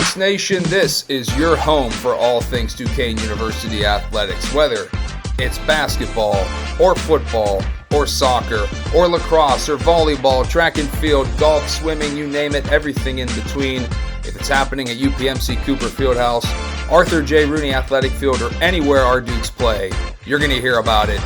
Dukes Nation, this is your home for all things Duquesne University athletics, whether it's basketball or football or soccer or lacrosse or volleyball, track and field, golf, swimming, you name it, everything in between. If it's happening at UPMC Cooper Fieldhouse, Arthur J. Rooney Athletic Field, or anywhere our Dukes play, you're going to hear about it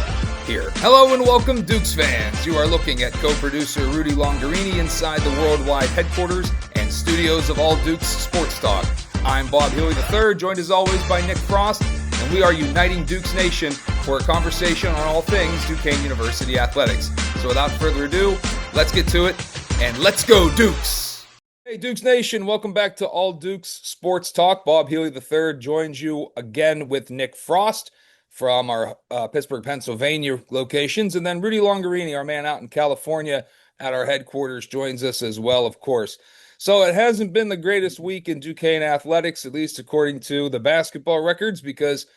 here. Hello and welcome, Dukes fans. You are looking at co-producer Rudy Longarini inside the worldwide headquarters and studios of All Dukes Sports Talk. I'm Bob Healy III, joined as always by Nick Frost, and we are uniting Dukes Nation for a conversation on all things Duquesne University athletics. So without further ado, let's get to it, and let's go Dukes! Hey Dukes Nation, welcome back to All Dukes Sports Talk. Bob Healy III joins you again with Nick Frost from our Pittsburgh, Pennsylvania locations. And then Rudy Longarini, our man out in California at our headquarters, joins us as well, of course. So it hasn't been the greatest week in Duquesne athletics, at least according to the basketball records, because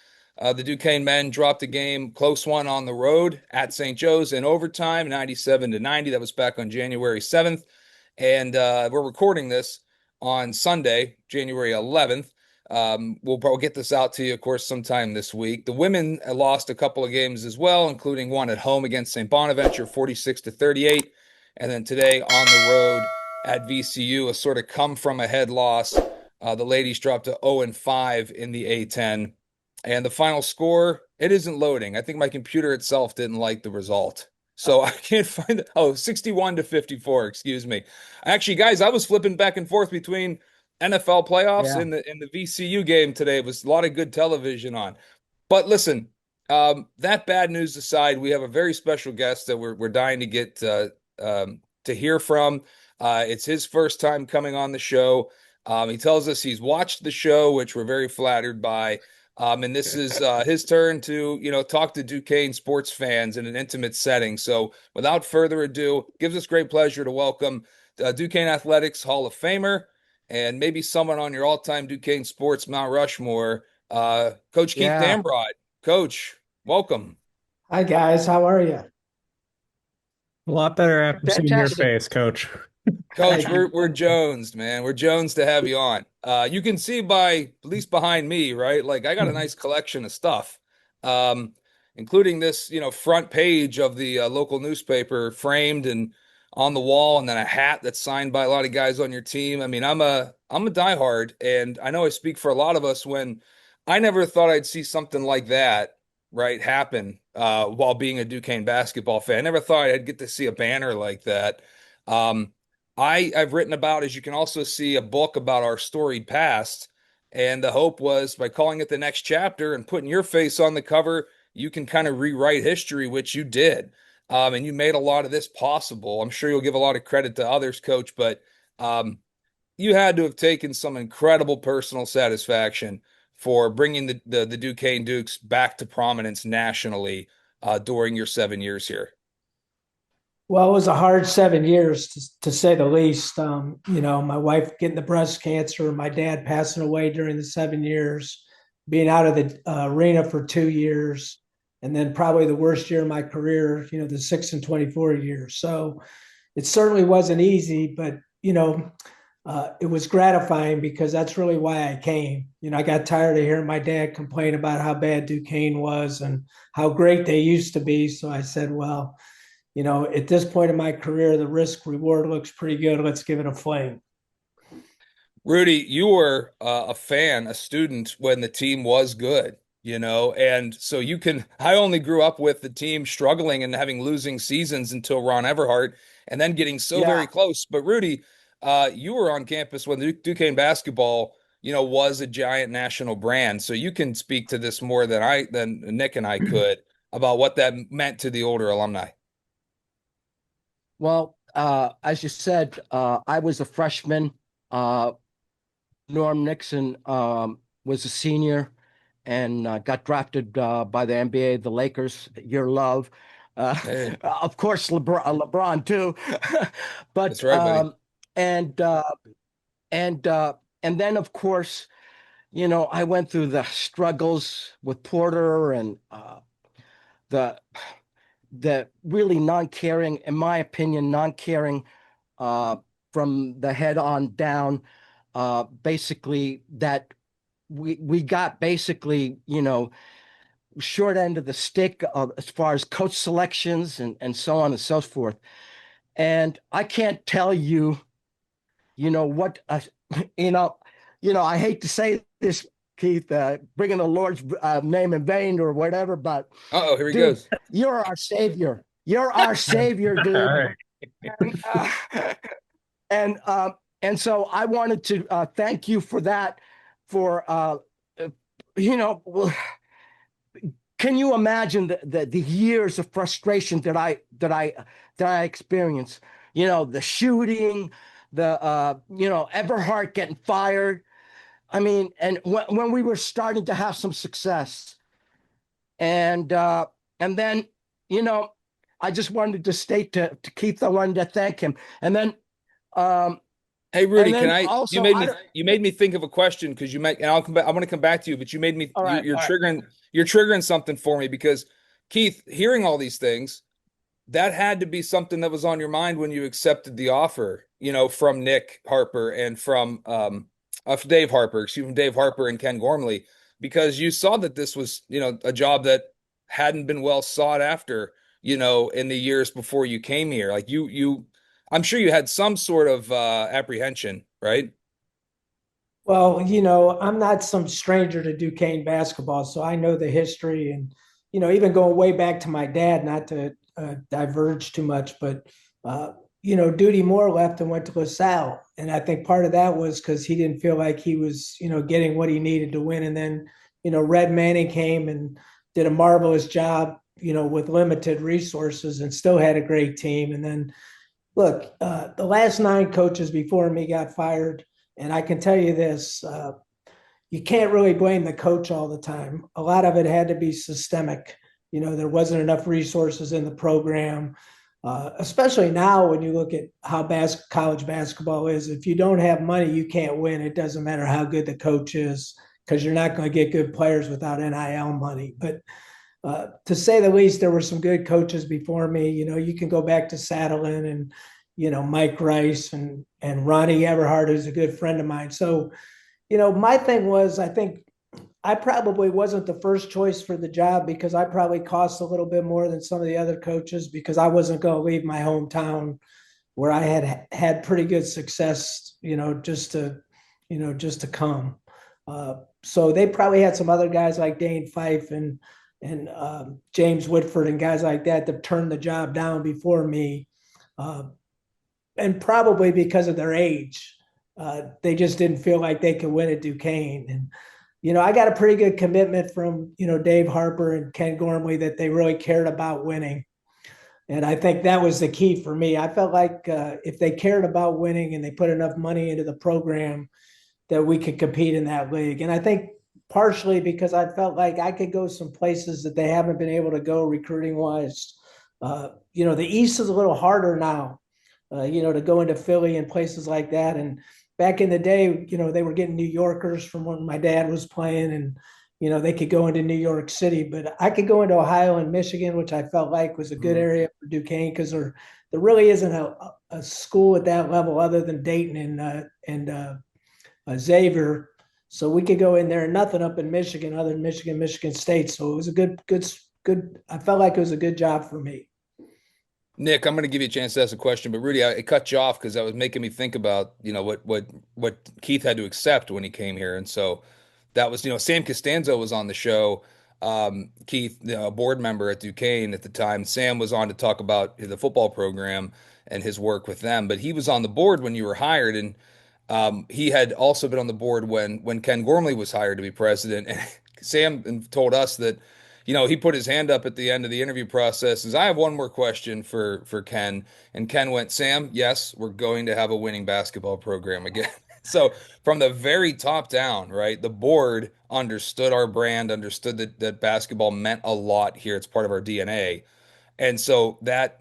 the Duquesne men dropped a game, close one on the road at St. Joe's in overtime, 97-90. That was back on January 7th. And we're recording this on Sunday, January 11th. We'll probably get this out to you, of course, sometime this week. The women lost a couple of games as well, including one at home against St. Bonaventure, 46-38. And then today on the road at VCU, a sort of come-from-ahead loss. The ladies dropped to 0-5 in the A-10. And the final score, it isn't loading. I think my computer itself didn't like the result. So I can't find it. 61-54, excuse me. Actually, guys, I was flipping back and forth between NFL playoffs and the VCU game today. It was a lot of good television on. But listen, that bad news aside, we have a very special guest that we're dying to get to hear from. It's his first time coming on the show. He tells us he's watched the show, which we're very flattered by. And this is his turn to, talk to Duquesne sports fans in an intimate setting. So without further ado, gives us great pleasure to welcome Duquesne Athletics Hall of Famer and maybe someone on your all-time Duquesne sports Mount Rushmore, Coach Keith Dambrot. Coach, welcome. Hi, guys. How are you? A lot better after seeing your face, Coach. Coach, we're Jonesed, man. We're Jonesed to have you on. You can see at least behind me, right? Like I got a nice collection of stuff, including this, front page of the local newspaper framed and on the wall, and then a hat that's signed by a lot of guys on your team. I mean, I'm a diehard, and I know I speak for a lot of us when I never thought I'd see something like that, right, happen while being a Duquesne basketball fan. I never thought I'd get to see a banner like that. I've written about, as you can also see, a book about our storied past, and the hope was by calling it The Next Chapter and putting your face on the cover, you can kind of rewrite history, which you did. And you made a lot of this possible. I'm sure you'll give a lot of credit to others, Coach, but you had to have taken some incredible personal satisfaction for bringing the Duquesne Dukes back to prominence nationally during your 7 years here. Well, it was a hard 7 years, to say the least. My wife getting the breast cancer, my dad passing away during the 7 years, being out of the arena for 2 years, and then probably the worst year of my career, the 6-24 years. So it certainly wasn't easy, but, it was gratifying because that's really why I came. I got tired of hearing my dad complain about how bad Duquesne was and how great they used to be. So I said, well, at this point in my career, the risk reward looks pretty good. Let's give it a fling. Rudy, you were a fan, a student when the team was good, and so I only grew up with the team struggling and having losing seasons until Ron Everhart and then getting very close. But Rudy, you were on campus when Duquesne basketball, was a giant national brand. So you can speak to this more than Nick and I could about what that meant to the older alumni. Well, as you said, I was a freshman. Norm Nixon was a senior and got drafted by the NBA, the Lakers, your love. Of course, LeBron too. But that's right, buddy. And then, of course, I went through the struggles with Porter and the really non-caring, in my opinion, from the head on down basically that we got basically, short end of the stick as far as coach selections and so on and so forth. And I can't tell you, what, you know, I hate to say this, Keith, bringing the Lord's name in vain or whatever, but Uh-oh, here he dude, goes. you're our savior. You're our savior, dude. All right. And, and so I wanted to thank you for that. For well, can you imagine the years of frustration that I experienced? The shooting, the Everhart getting fired. I mean, and when we were starting to have some success, and then I just wanted to state to Keith, I wanted to thank him, and then Hey Rudy, and can then I? also You made me think of a question because you might, and I'll come back. I want to come back to you, but you made me. all right, You're all right. triggering something for me because Keith, hearing all these things, that had to be something that was on your mind when you accepted the offer, from Nick Harper and from Dave Harper, excuse me, Dave Harper and Ken Gormley, because you saw that this was, a job that hadn't been well sought after, in the years before you came here. Like I'm sure you had some sort of apprehension, right? Well, I'm not some stranger to Duquesne basketball, so I know the history and, even going way back to my dad, not to diverge too much, but, Duty Moore left and went to LaSalle. And I think part of that was because he didn't feel like he was, getting what he needed to win. And then, Red Manning came and did a marvelous job, with limited resources and still had a great team. And then, look, the last 9 coaches before me got fired. And I can tell you this, you can't really blame the coach all the time. A lot of it had to be systemic. There wasn't enough resources in the program, especially now when you look at how college basketball is. If you don't have money, you can't win. It doesn't matter how good the coach is because you're not going to get good players without NIL money. But to say the least, there were some good coaches before me. You can go back to Saddlein and, Mike Rice and Ronnie Everhart, who's a good friend of mine. So, my thing was, I think I probably wasn't the first choice for the job because I probably cost a little bit more than some of the other coaches because I wasn't going to leave my hometown where I had pretty good success, just to come. So they probably had some other guys like Dane Fife and James Whitford and guys like that turned the job down before me. And probably because of their age, they just didn't feel like they could win at Duquesne. And, I got a pretty good commitment from, Dave Harper and Ken Gormley that they really cared about winning. And I think that was the key for me. I felt like if they cared about winning and they put enough money into the program, that we could compete in that league. And I think partially because I felt like I could go some places that they haven't been able to go recruiting wise. The East is a little harder now, to go into Philly and places like that. And back in the day, they were getting New Yorkers from when my dad was playing and, they could go into New York City, but I could go into Ohio and Michigan, which I felt like was a good area for Duquesne because there really isn't a school at that level other than Dayton and Xavier. So we could go in there and nothing up in Michigan other than Michigan State. So it was a good. I felt like it was a good job for me. Nick, I'm going to give you a chance to ask a question, but Rudy, I cut you off because that was making me think about, what Keith had to accept when he came here. And so that was, Sam Costanzo was on the show. Keith, a board member at Duquesne at the time. Sam was on to talk about the football program and his work with them, but he was on the board when you were hired. And he had also been on the board when Ken Gormley was hired to be president. And Sam told us that, he put his hand up at the end of the interview process. Says, I have one more question for Ken. And Ken went, Sam, yes, we're going to have a winning basketball program again. So from the very top down, right, the board understood our brand, understood that basketball meant a lot here. It's part of our DNA. And so that,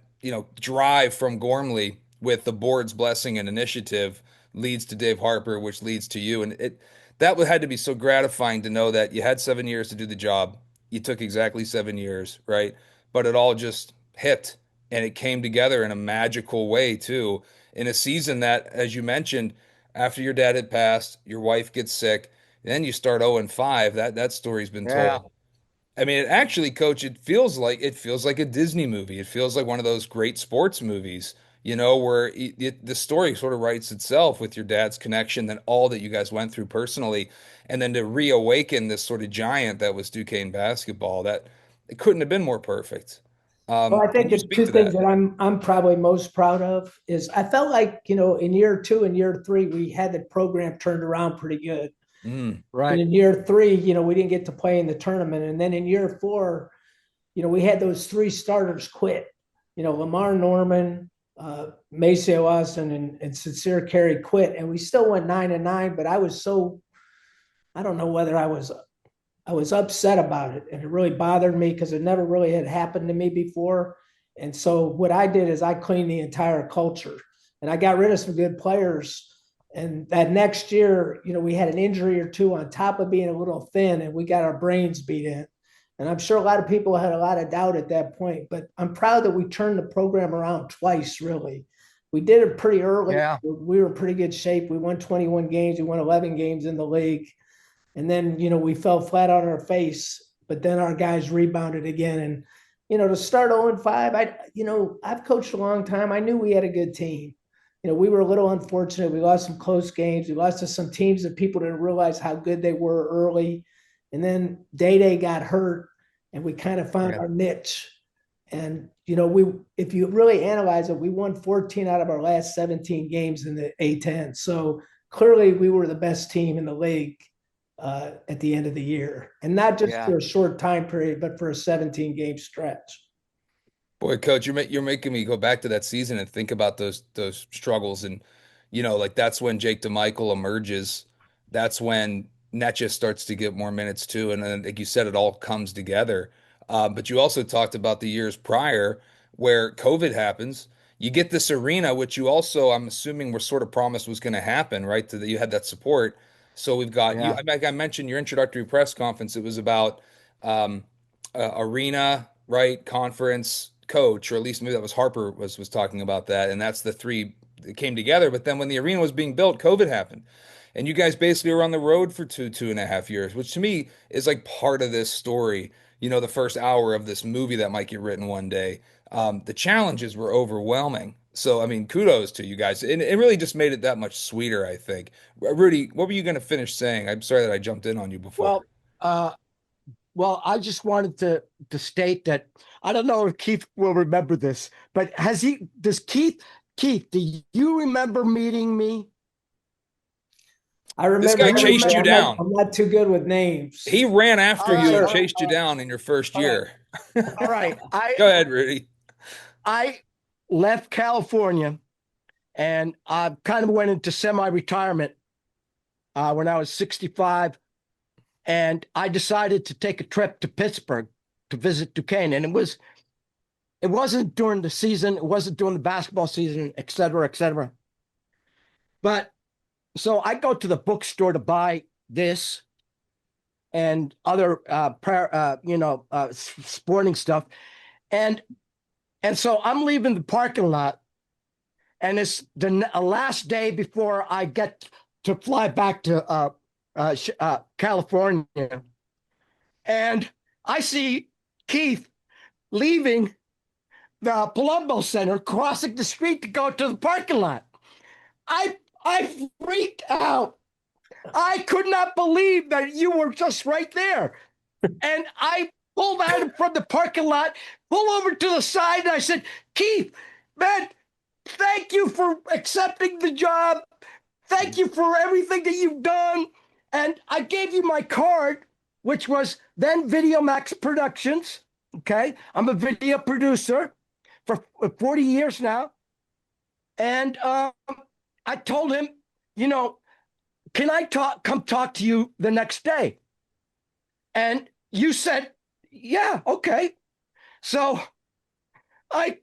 drive from Gormley with the board's blessing and initiative leads to Dave Harper, which leads to you. And that had to be so gratifying to know that you had 7 years to do the job. You took exactly 7 years, right? But it all just hit and it came together in a magical way too, in a season that, as you mentioned, after your dad had passed, your wife gets sick, then you start 0-5. That story's been Yeah. told. I mean, it actually, Coach, it feels like a Disney movie. It feels like one of those great sports movies, where the story sort of writes itself with your dad's connection, then all that you guys went through personally, and then to reawaken this sort of giant that was Duquesne basketball. That it couldn't have been more perfect. Well, I Can think you the speak two to things that? that I'm probably most proud of is I felt like, in year two and year three, we had the program turned around pretty good. Mm, And Right. in year three, we didn't get to play in the tournament. And then in year four, we had those three starters quit. Lamar Norman, Maceo Austin, and Sincere Carey quit. And we still went 9-9, but I don't know whether I was upset about it, and it really bothered me because it never really had happened to me before. And so what I did is I cleaned the entire culture, and I got rid of some good players. And that next year, we had an injury or two on top of being a little thin, and we got our brains beat in. And I'm sure a lot of people had a lot of doubt at that point, but I'm proud that we turned the program around twice, really. We did it pretty early. Yeah. We were in pretty good shape. We won 21 games. We won 11 games in the league. And then, we fell flat on our face, but then our guys rebounded again. And, to start 0-5, I've coached a long time. I knew we had a good team. We were a little unfortunate. We lost some close games. We lost to some teams that people didn't realize how good they were early. And then Day got hurt, and we kind of found Yeah. our niche. And, if you really analyze it, we won 14 out of our last 17 games in the A10. So clearly we were the best team in the league at the end of the year, and not just Yeah. for a short time period, but for a 17-game stretch. boy, Coach, you're making me go back to that season and think about those struggles, and like that's when Jake DiMichele emerges. That's when Netja starts to get more minutes too, and then like you said, it all comes together. But you also talked about the years prior where COVID happens. You get this arena, which you also, I'm assuming, were sort of promised was going to happen, right? That you had that support. So we've got you. Yeah. Like I mentioned your introductory press conference. It was about um, arena, right? Conference, coach, or at least maybe that was Harper was talking about that, and that's the three that came together. But then when the arena was being built, COVID happened, and you guys basically were on the road for 2.5 years, which to me is like part of this story. The first hour of this movie that might get written one day. The challenges were overwhelming. So, I mean, kudos to you guys. And it really just made it that much sweeter, I think. Rudy, what were you going to finish saying? I'm sorry that I jumped in on you before. Well, well, I just wanted to state that I don't know if Keith will remember this, but Keith, do you remember meeting me? I remember This guy chased you down. I'm not too good with names. He ran after All you right, and all chased you right, down in your first all right. year. All right. Go ahead, Rudy. I left California and I kind of went into semi-retirement when I was 65. And I decided to take a trip to Pittsburgh to visit Duquesne. And it wasn't during the season. It wasn't during the basketball season, et cetera, et cetera. But so I go to the bookstore to buy this and other sporting stuff. And so I'm leaving the parking lot, and it's the last day before I get to fly back to California. And I see Keith leaving the Palumbo Center, crossing the street to go to the parking lot. I freaked out. I could not believe that you were just right there. And I pulled out from the parking lot, pulled over to the side, and I said, Keith, man, thank you for accepting the job. Thank you for everything that you've done. And I gave you my card, which was then Video Max Productions. Okay. I'm a video producer for 40 years now. And I told him, can I come talk to you the next day? And you said, yeah, okay. So I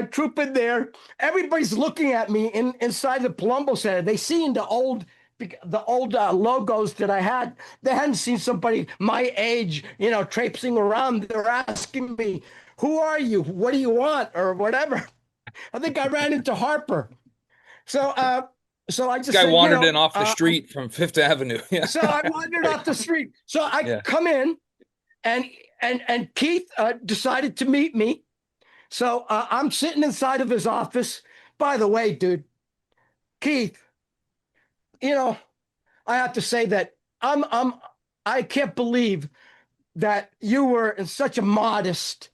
troop in there. Everybody's looking at me inside the Palumbo Center. They seen the old logos that I had. They hadn't seen somebody my age, traipsing around. They're asking me, who are you? What do you want? Or whatever. I think I ran into Harper. So So I This just guy said, wandered in off the street from Fifth Avenue. Yeah. So I wandered off the street. So I come in, and Keith decided to meet me. So I'm sitting inside of his office. By the way, dude, Keith, I have to say that I can't believe that you were in such a modest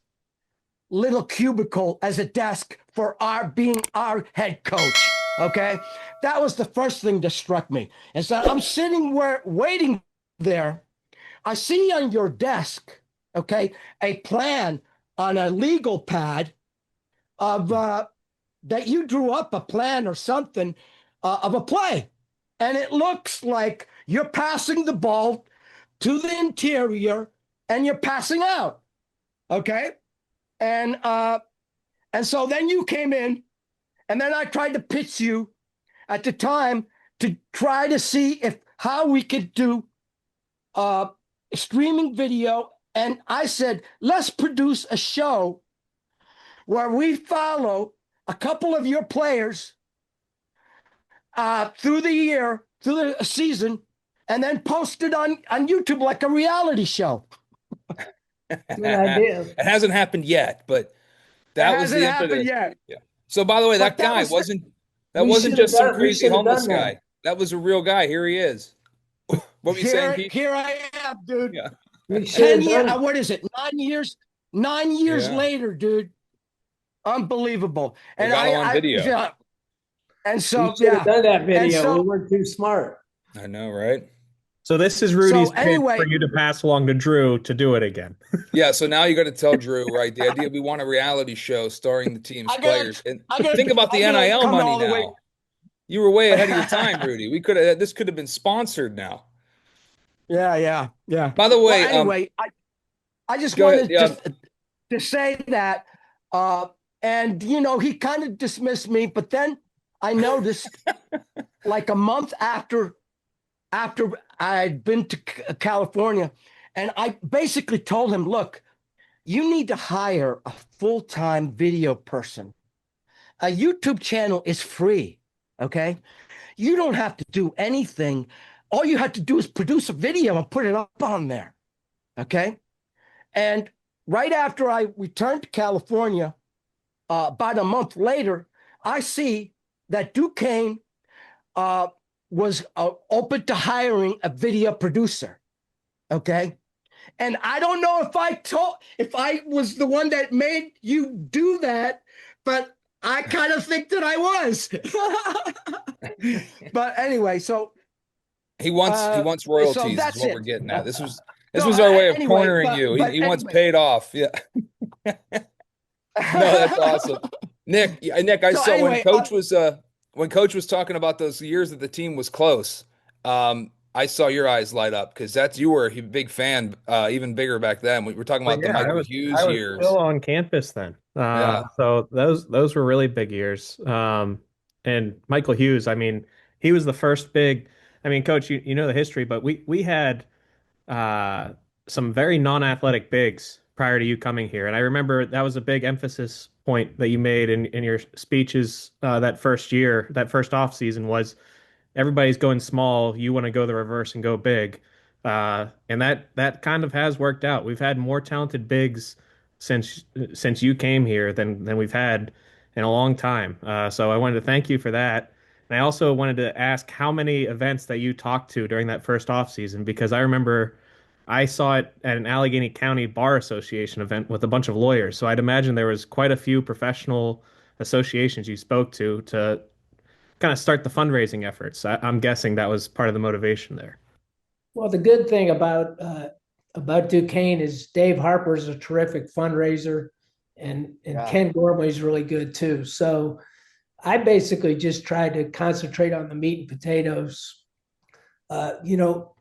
little cubicle as a desk for being our head coach. Okay. That was the first thing that struck me. Is that I'm sitting waiting there. I see on your desk, okay, a plan on a legal pad of that you drew up a plan or something of a play. And it looks like you're passing the ball to the interior and you're passing out. Okay. And so then you came in, and then I tried to pitch you at the time to try to see how we could do streaming video. And I said, let's produce a show where we follow a couple of your players through the season, and then post it on YouTube like a reality show. Good idea. It hasn't happened yet, but that was the impetus. Yeah. So by the way, that guy wasn't just some crazy homeless guy. That was a real guy. Here he is. What were you saying, Keith? Here I am, dude. Yeah. 10 years, what is it? 9 years? 9 years later, dude. Unbelievable. And got on video. And so, we should have done that video. We weren't too smart. I know, right? So this is Rudy's pitch for you to pass along to Drew to do it again. Yeah, so now you got to tell Drew, right? The idea we want a reality show starring the team's players. And think about the NIL money now. You were way ahead of your time, Rudy. This could have been sponsored now. Yeah. By the way, anyway, I just wanted to say that, and he kind of dismissed me, but then I noticed like a month after I'd been to California, and I basically told him, look, you need to hire a full-time video person. A YouTube channel is free, okay? You don't have to do anything. All you have to do is produce a video and put it up on there, okay? And right after I returned to California, about a month later, I see that Duquesne was open to hiring a video producer, okay? And I don't know if I was the one that made you do that, but I kind of think that I was. But anyway, so he wants royalties. So is what we're getting at. This was our way of cornering you. He wants paid off. Yeah. No, that's awesome. Nick, I saw when Coach was talking about those years that the team was close. I saw your eyes light up because you were a big fan, even bigger back then. We were talking about the Michael Hughes years. I was still on campus then. So those were really big years. And Michael Hughes, I mean, he was the first big. I mean, Coach, you know the history, but we had some very non-athletic bigs prior to you coming here, and I remember that was a big emphasis point that you made in your speeches that first off season was everybody's going small. You want to go the reverse and go big. And that kind of has worked out. We've had more talented bigs since you came here than we've had in a long time. So I wanted to thank you for that. And I also wanted to ask how many events that you talked to during that first off season, because I remember I saw it at an Allegheny County Bar Association event with a bunch of lawyers. So I'd imagine there was quite a few professional associations you spoke to kind of start the fundraising efforts. I'm guessing that was part of the motivation there. Well, the good thing about Duquesne is Dave Harper's a terrific fundraiser, and Ken Gormley's really good too. So I basically just tried to concentrate on the meat and potatoes.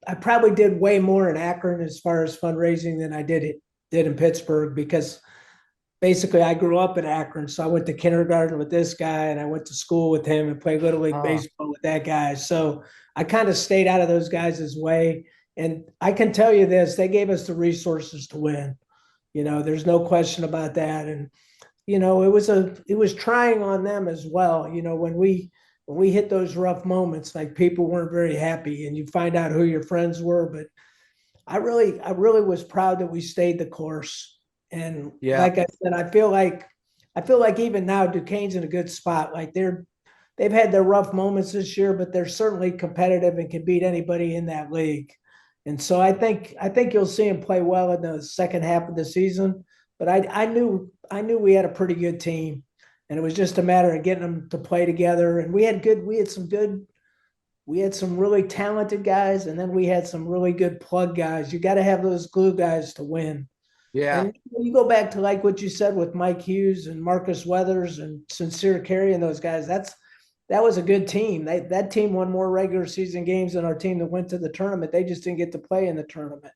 I probably did way more in Akron as far as fundraising than I did in Pittsburgh, because basically I grew up in Akron. So I went to kindergarten with this guy, and I went to school with him and played Little League baseball with that guy. So I kind of stayed out of those guys' way. And I can tell you this, they gave us the resources to win. There's no question about that. And, it was trying on them as well. When we when we hit those rough moments, like people weren't very happy, and you find out who your friends were. But I really was proud that we stayed the course. And Yeah. like I said, I feel like even now Duquesne's in a good spot. Like they've had their rough moments this year, but they're certainly competitive and can beat anybody in that league. And so I think you'll see them play well in the second half of the season. But I knew we had a pretty good team, and it was just a matter of getting them to play together. And we had some really talented guys, and then we had some really good plug guys. You got to have those glue guys to win. Yeah. And you go back to like what you said with Mike Hughes and Marcus Weathers and Sincere Carey and those guys. That was a good team. That team won more regular season games than our team that went to the tournament. They just didn't get to play in the tournament.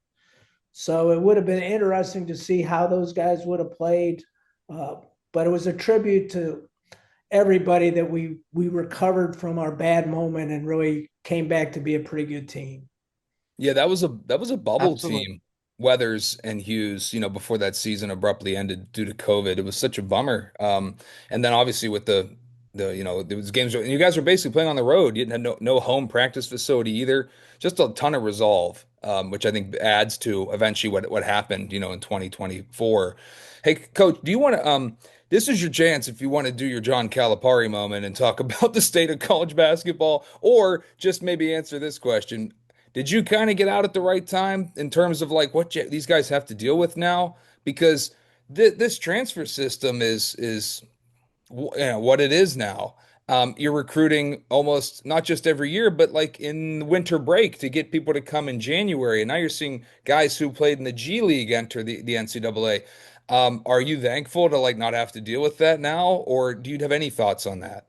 So it would have been interesting to see how those guys would have played. But it was a tribute to everybody that we recovered from our bad moment and really came back to be a pretty good team. Yeah, that was a bubble Absolutely. team. Weathers and Hughes, before that season abruptly ended due to COVID. It was such a bummer. And then obviously with there was games, and you guys were basically playing on the road. You didn't have no home practice facility either. Just a ton of resolve, which I think adds to eventually what happened, in 2024. Hey, Coach, do you want to this is your chance if you want to do your John Calipari moment and talk about the state of college basketball, or just maybe answer this question. Did you kind of get out at the right time in terms of like these guys have to deal with now? Because this transfer system is what it is now. You're recruiting almost not just every year, but like in winter break to get people to come in January. And now you're seeing guys who played in the G League enter the NCAA. Are you thankful to like not have to deal with that now, or do you have any thoughts on that?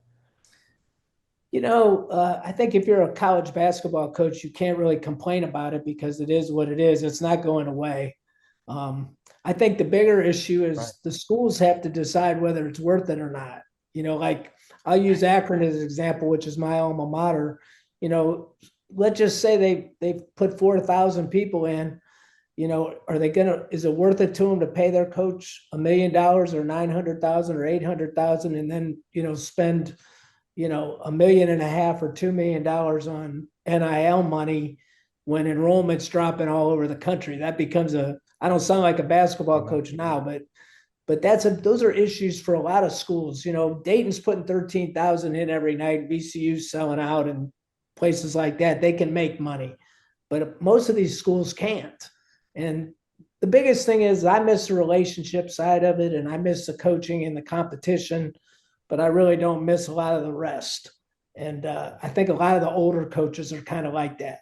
I think if you're a college basketball coach, you can't really complain about it because it is what it is. It's not going away. I think the bigger issue Right. is the schools have to decide whether it's worth it or not. Like I'll use Akron as an example, which is my alma mater. You know, let's just say they've put 4,000 people in. Is it worth it to them to pay their coach $1 million or 900,000 or 800,000 and then, spend $1.5 million or $2 million on NIL money when enrollment's dropping all over the country? That becomes I don't sound like a basketball coach now, but those are issues for a lot of schools. Dayton's putting 13,000 in every night, VCU's selling out, and places like that. They can make money, but most of these schools can't. And the biggest thing is I miss the relationship side of it, and I miss the coaching and the competition, but I really don't miss a lot of the rest. And I think a lot of the older coaches are kind of like that.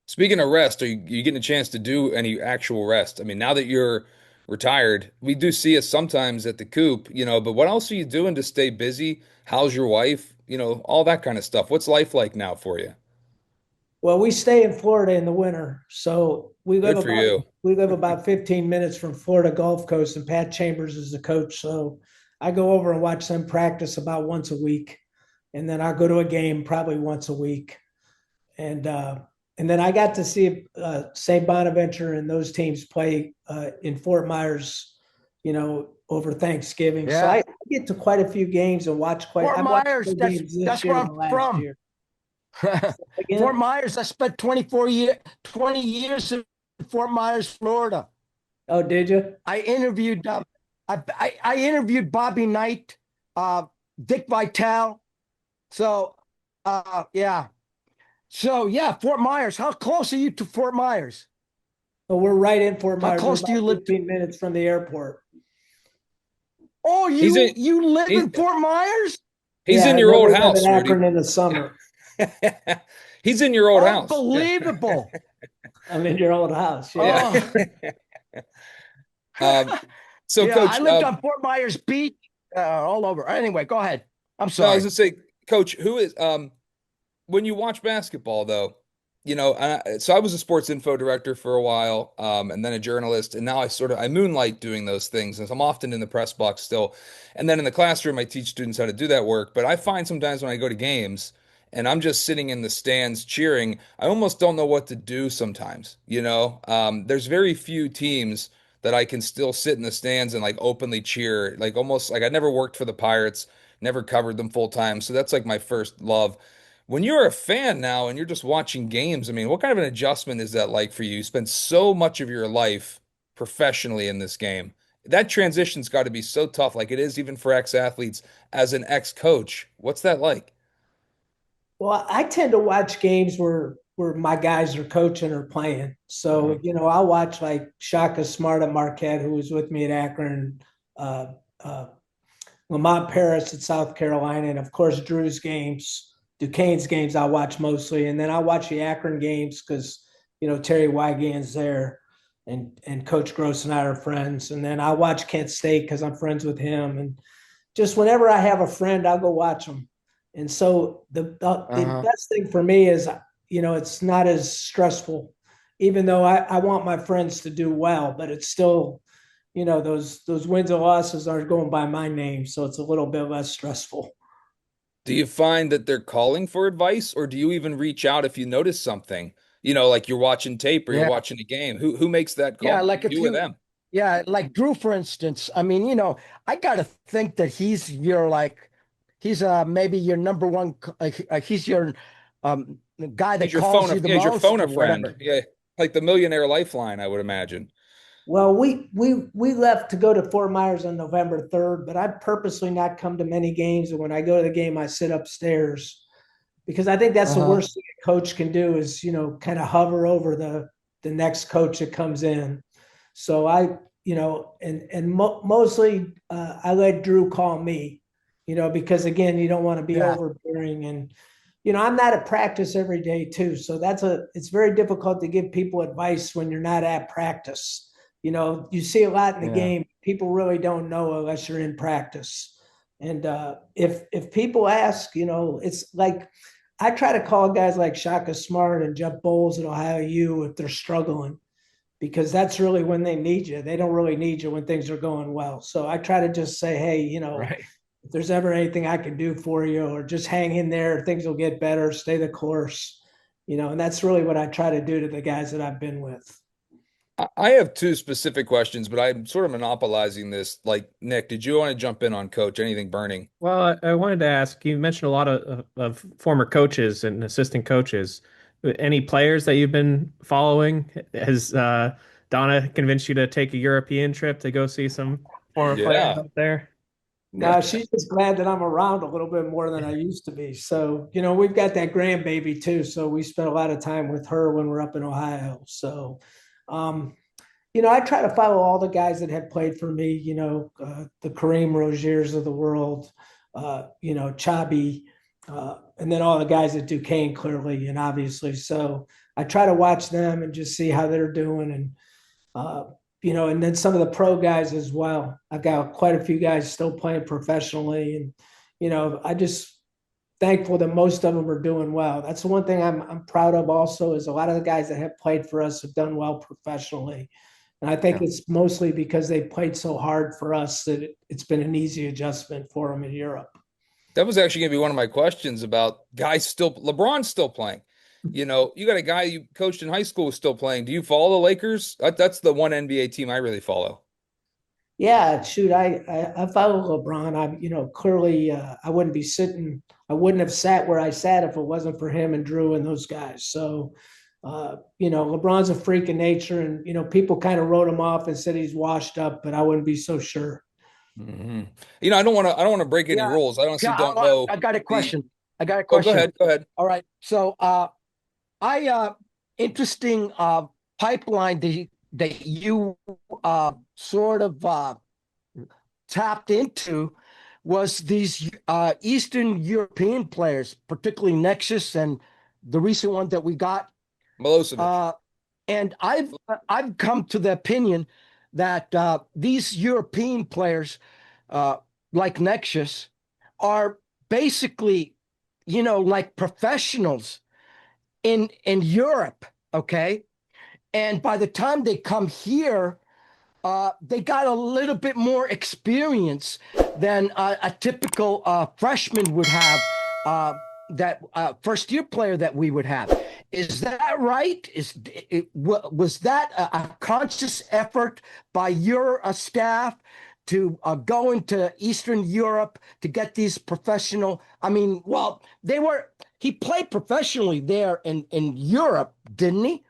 Speaking of rest, are you getting a chance to do any actual rest? I mean, now that you're retired, we do see us sometimes at the coop, but what else are you doing to stay busy? How's your wife? All that kind of stuff. What's life like now for you? Well, we stay in Florida in the winter, so Good for you. we live about 15 minutes from Florida Gulf Coast, and Pat Chambers is the coach. So I go over and watch them practice about once a week, and then I go to a game probably once a week, and uh, and then I got to see St. Bonaventure and those teams play in Fort Myers, over Thanksgiving. So Yeah. I get to quite a few games and watch quite. Fort I've watched Myers, more games this that's where year I'm than last from. year. Again, Fort Myers, I spent 20 years in Fort Myers, Florida. oh, did you? I interviewed Bobby Knight, Dick Vitale. So, yeah. So, yeah, Fort Myers. How close are you to Fort Myers? Oh, we're right in Fort How Myers. We're close do you about live? 15 minutes from the airport. Oh, He's in you live he's, in Fort Myers? he's Yeah, in and your then old we live in house, Rudy. Akron in the summer. He's in your old house. Unbelievable. I'm in your old house. Yeah. Yeah. Oh, Um, so yeah. I coach, lived on Fort Myers Beach, all over. Anyway, go ahead. I'm no, I was sorry. gonna say, coach, who is when you watch basketball though, so I was a sports info director for a while, and then a journalist, and now I moonlight doing those things, and so I'm often in the press box still, and then in the classroom I teach students how to do that work. But I find sometimes when I go to games and I'm just sitting in the stands cheering, I almost don't know what to do sometimes. There's very few teams that I can still sit in the stands and like openly cheer, like almost like I never worked for the Pirates. never covered them full time. So that's like my first love. When you're a fan now and you're just watching games, I mean, what kind of an adjustment is that like for you? You spend so much of your life professionally in this game. That transition's got to be so tough, like it is even for ex-athletes as an ex-coach. What's that like? Well, I tend to watch games where my guys are coaching or playing. So, I'll watch like Shaka Smart at Marquette, who was with me at Akron, uh, uh, Lamont Paris at South Carolina, and of course Drew's games, Duquesne's games I watch mostly, and then I watch the Akron games because Terry Wygand's there, and Coach Gross and I are friends, and then I watch Kent State because I'm friends with him, and just whenever I have a friend, I'll go watch them. And so the best thing for me is, it's not as stressful, even though I want my friends to do well, but it's still, those wins and losses aren't going by my name. So it's a little bit less stressful. Do you find that they're calling for advice, or do you even reach out if you notice something? Like you're watching tape or you're watching a game. Who makes that call? Yeah, like if you or them? Yeah, like Drew, for instance. I mean, I got to think that he's maybe your number one. He's your guy that He's your calls phone. you the Yeah, he's your most phone or a friend. whatever. Yeah, like the millionaire lifeline, I would imagine. Well, we left to go to Fort Myers on November 3rd, but I purposely not come to many games. And when I go to the game, I sit upstairs because I think that's the worst thing a coach can do is, kind of hover over the next coach that comes in. So mostly I let Drew call me, because again, you don't want to be overbearing, and I'm not at practice every day too. So it's very difficult to give people advice when you're not at practice. You see a lot in the game. People really don't know unless you're in practice. And if people ask, it's like I try to call guys like Shaka Smart and Jeff Bowles at Ohio U if they're struggling, because that's really when they need you. They don't really need you when things are going well. So I try to just say, hey, if there's ever anything I can do for you, or just hang in there, things will get better, stay the course, and that's really what I try to do to the guys that I've been with. I have two specific questions, but I'm sort of monopolizing this. Like, Nick, did you want to jump in on Coach? Anything burning? Well, I wanted to ask, you mentioned a lot of former coaches and assistant coaches. Any players that you've been following? Has Donna convinced you to take a European trip to go see some former players up there? No, she's just glad that I'm around a little bit more than I used to be. So, we've got that grandbaby too. So we spent a lot of time with her when we're up in Ohio. So, I try to follow all the guys that have played for me, the Kareem Roziers of the world, Chabi, and then all the guys at Duquesne, clearly and obviously. So I try to watch them and just see how they're doing. And, and then some of the pro guys as well. I've got quite a few guys still playing professionally. And, I just thankful that most of them are doing well. That's the one thing I'm proud of also, is a lot of the guys that have played for us have done well professionally. And I think it's mostly because they played so hard for us that it's been an easy adjustment for them in Europe. That was actually going to be one of my questions about guys LeBron's still playing. You got a guy you coached in high school who's still playing. Do you follow the Lakers? That's the one NBA team I really follow. Yeah, shoot, I follow LeBron. Clearly I wouldn't have sat where I sat if it wasn't for him and Drew and those guys. So, LeBron's a freak of nature, and, people kind of wrote him off and said he's washed up, but I wouldn't be so sure. Mm-hmm. I don't want to break any rules. I don't know. I got a question. Oh, go ahead. All right. So, interesting pipeline that you sort of tapped into was these Eastern European players, particularly Nexus and the recent one that we got, Milosevic. And I've come to the opinion that these European players, like Nexus, are basically, like professionals in Europe. Okay, and by the time they come here, they got a little bit more experience than a typical freshman would have, that first year player that we would have. Is that right? Was that a conscious effort by your staff to go into Eastern Europe to get these professional. I mean, well, he played professionally there in Europe, didn't he?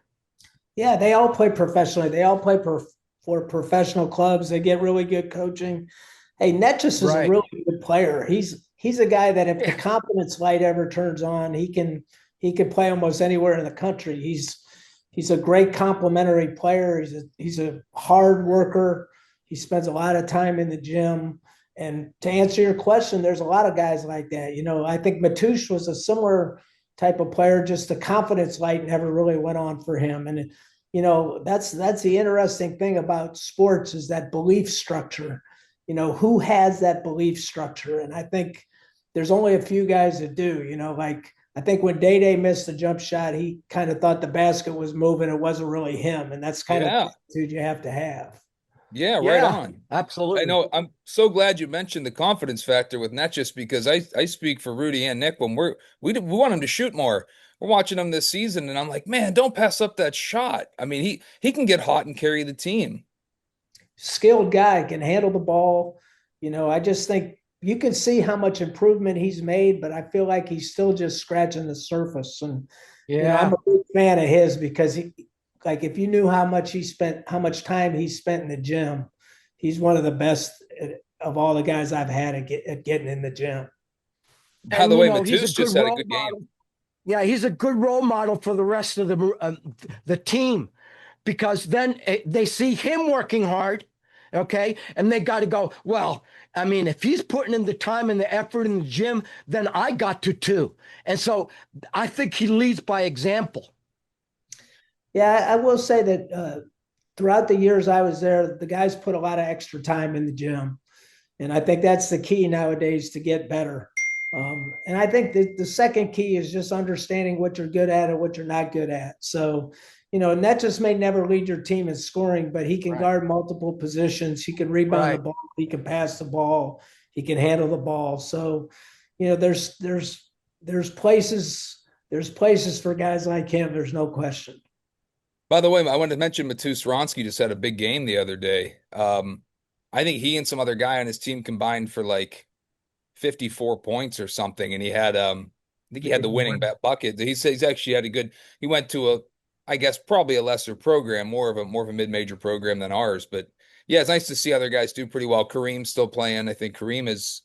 Yeah, they all play professionally. They all play for professional clubs. They get really good coaching. Hey, Netchus is a really good player. He's a guy that if the confidence light ever turns on, he can play almost anywhere in the country. He's a great complementary player. He's a hard worker. He spends a lot of time in the gym. And to answer your question, there's a lot of guys like that. I think Matus was a similar type of player, just the confidence light never really went on for him. And, that's the interesting thing about sports is that belief structure. Who has that belief structure? And I think there's only a few guys that do, like I think when Day missed the jump shot, he kind of thought the basket was moving. It wasn't really him. And that's kind of the attitude you have to have. Yeah, right on. Absolutely. I know. I'm so glad you mentioned the confidence factor with Netchus because I speak for Rudy and Nick when we want him to shoot more. We're watching him this season, and I'm like, man, don't pass up that shot. I mean, he can get hot and carry the team. Skilled guy, can handle the ball. I just think you can see how much improvement he's made, but I feel like he's still just scratching the surface. And I'm a big fan of his because if you knew how much time he spent in the gym, he's one of the best of all the guys I've had at getting in the gym. By the way, Matus just had a good game. Yeah, he's a good role model for the rest of the team because then they see him working hard, okay? And they got to go, well, I mean, if he's putting in the time and the effort in the gym, then I got to too. And so I think he leads by example. Yeah, I will say that throughout the years I was there, the guys put a lot of extra time in the gym. And I think that's the key nowadays to get better. And I think the second key is just understanding what you're good at and what you're not good at. So, Netchus may never lead your team in scoring, but he can guard multiple positions. He can rebound the ball. He can pass the ball. He can handle the ball. So, there's places for guys like him. There's no question. By the way, I wanted to mention Matus Hronsky just had a big game the other day. I think he and some other guy on his team combined for like 54 points or something, and he had I think he had the winning bucket. He says he's actually had a good. He went to I guess probably a lesser program, more of a mid-major program than ours. But yeah, it's nice to see other guys do pretty well. Kareem's still playing. I think Kareem he's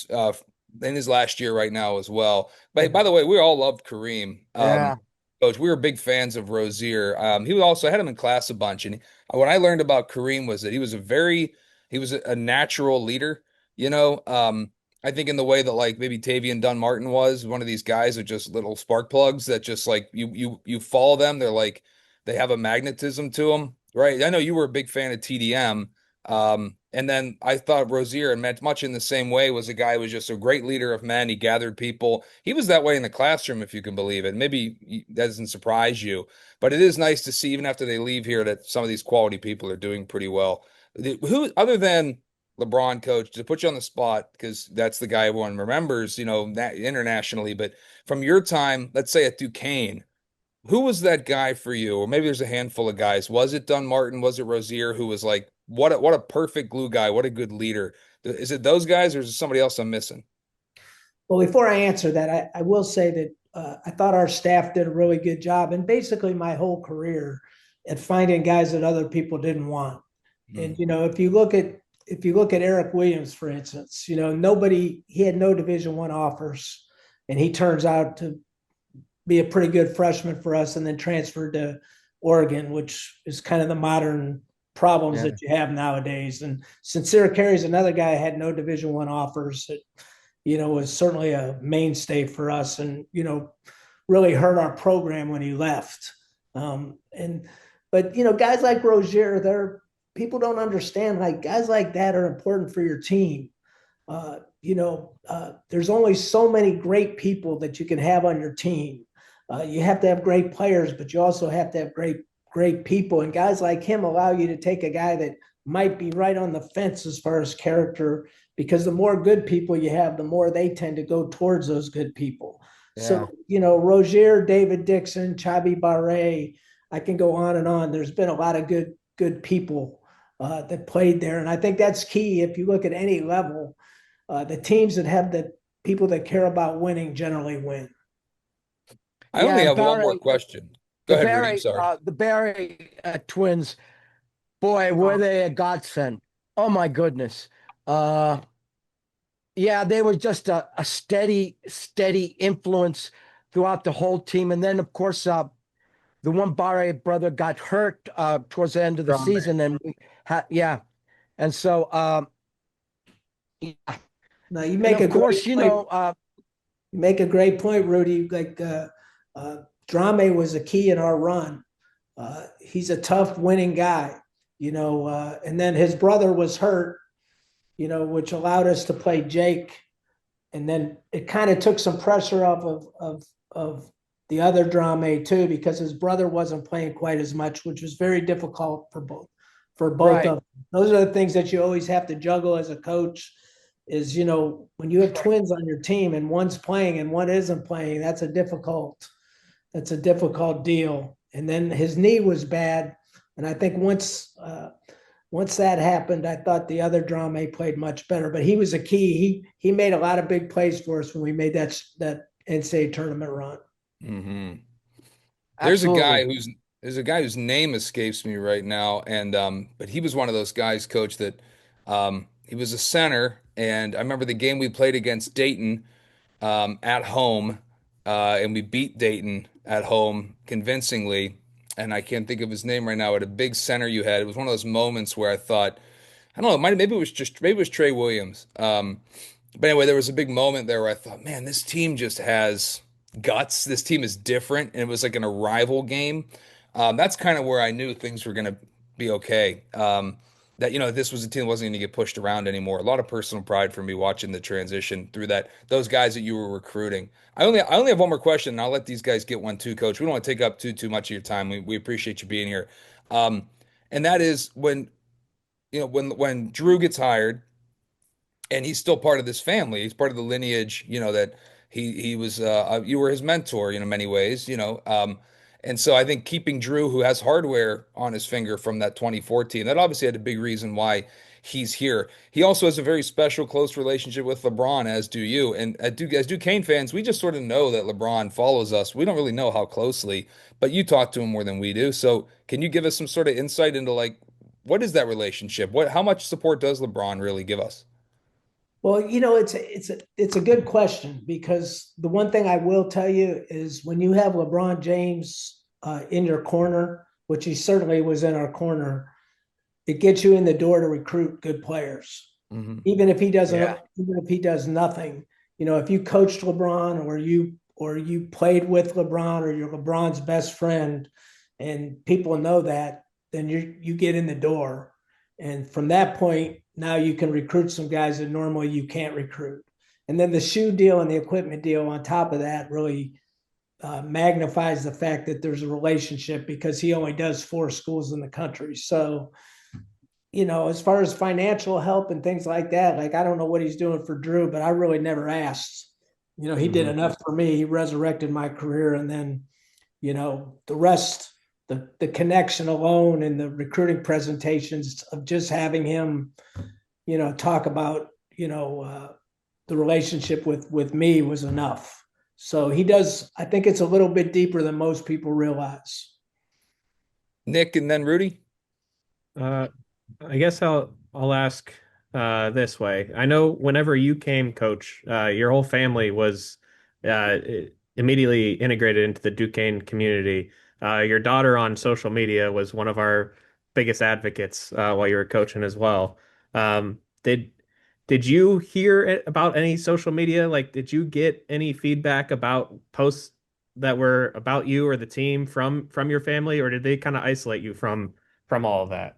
in his last year right now as well. But by the way, we all loved Kareem. Coach, we were big fans of Rozier. He was also, I had him in class a bunch, and what I learned about Kareem was that he was a natural leader. I think in the way that like maybe Tavian Dunn-Martin was one of these guys with just little spark plugs that just like you follow them. They're like they have a magnetism to them, right? I know you were a big fan of TDM, and then I thought Rozier, and meant much in the same way, was a guy who was just a great leader of men. He gathered people. He was that way in the classroom, if you can believe it. Maybe that doesn't surprise you, but it is nice to see, even after they leave here, that some of these quality people are doing pretty well. Who, other than LeBron, coach, to put you on the spot, because that's the guy everyone remembers, internationally, but from your time, let's say at Duquesne, who was that guy for you? Or maybe there's a handful of guys. Was it Dunn-Martin? Was it Rozier, who was like, what a perfect glue guy, what a good leader? Is it those guys, or is it somebody else I'm missing? Well, before I answer that, I will say that I thought our staff did a really good job, and basically my whole career, at finding guys that other people didn't want. And if you look at Eric Williams, for instance, he had no Division I offers, and he turns out to be a pretty good freshman for us, and then transferred to Oregon, which is kind of the modern problems that you have nowadays. And Sincere Carey's another guy who had no Division I offers that, was certainly a mainstay for us, and, really hurt our program when he left. But guys like Rozier, people don't understand, like, guys like that are important for your team. There's only so many great people that you can have on your team. You have to have great players, but you also have to have great people. And guys like him allow you to take a guy that might be right on the fence as far as character, because the more good people you have, the more they tend to go towards those good people. Yeah. So, Rozier, David Dixon, Chabi Barre, I can go on and on. There's been a lot of good people that played there. And I think that's key. If you look at any level, the teams that have the people that care about winning generally win. I only have one more question. Go ahead, Rudy. I'm sorry. The Barry twins, boy, were they a godsend. Oh, my goodness. Yeah, they were just a steady influence throughout the whole team. And then, of course, the one Barre brother got hurt towards the end of the season. And and so, yeah. Now you make a great point. You make a great point, Rudy. Like Drame was a key in our run. He's a tough, winning guy, and then his brother was hurt, which allowed us to play Jake, and then it kind of took some pressure off of the other Drame too, because his brother wasn't playing quite as much, which was very difficult for both Right. of them. Those are the things that you always have to juggle as a coach. Is when you have twins on your team and one's playing and one isn't playing, that's a difficult deal. And then his knee was bad, and I think once that happened, I thought the other Drame played much better. But he was a key. He made a lot of big plays for us when we made that NCAA tournament run. Mm-hmm. There's a guy whose name escapes me right now, and but he was one of those guys, Coach, that he was a center. And I remember the game we played against Dayton at home, and we beat Dayton at home convincingly. And I can't think of his name right now. At a big center you had, it was one of those moments where I thought, I don't know, maybe it was Trey Williams. But anyway, there was a big moment there where I thought, man, this team just has guts. This team is different, and it was like in a rival game. That's kind of where I knew things were going to be okay. That this was a team that wasn't going to get pushed around anymore. A lot of personal pride for me watching the transition through those guys that you were recruiting. I only have one more question, and I'll let these guys get one too, Coach. We don't want to take up too much of your time. We appreciate you being here. And that is when Drew gets hired, and he's still part of this family. He's part of the lineage. That he was. You were his mentor, in many ways. And so I think keeping Drew, who has hardware on his finger from that 2014, that obviously had a big reason why he's here. He also has a very special, close relationship with LeBron, as do you. And as Duquesne fans, we just sort of know that LeBron follows us. We don't really know how closely, but you talk to him more than we do. So can you give us some sort of insight into what is that relationship? How much support does LeBron really give us? Well, it's a good question, because the one thing I will tell you is when you have LeBron James in your corner, which he certainly was in our corner, it gets you in the door to recruit good players. Mm-hmm. Even if he doesn't, even if he does nothing, if you coached LeBron or you played with LeBron or you're LeBron's best friend, and people know that, then you get in the door. And from that point, now you can recruit some guys that normally you can't recruit. And then the shoe deal and the equipment deal on top of that really magnifies the fact that there's a relationship, because he only does 4 schools in the country. So, as far as financial help and things like that, I don't know what he's doing for Drew, but I really never asked. He did enough for me. He resurrected my career. And then, the rest, the connection alone and the recruiting presentations of just having him, talk about, the relationship with me was enough. So he does. I think it's a little bit deeper than most people realize. Nick, and then Rudy. I guess I'll ask this way. I know whenever you came, Coach, your whole family was immediately integrated into the Duquesne community. Your daughter on social media was one of our biggest advocates while you were coaching as well. Did you hear about any social media? Did you get any feedback about posts that were about you or the team from your family, or did they kind of isolate you from all of that?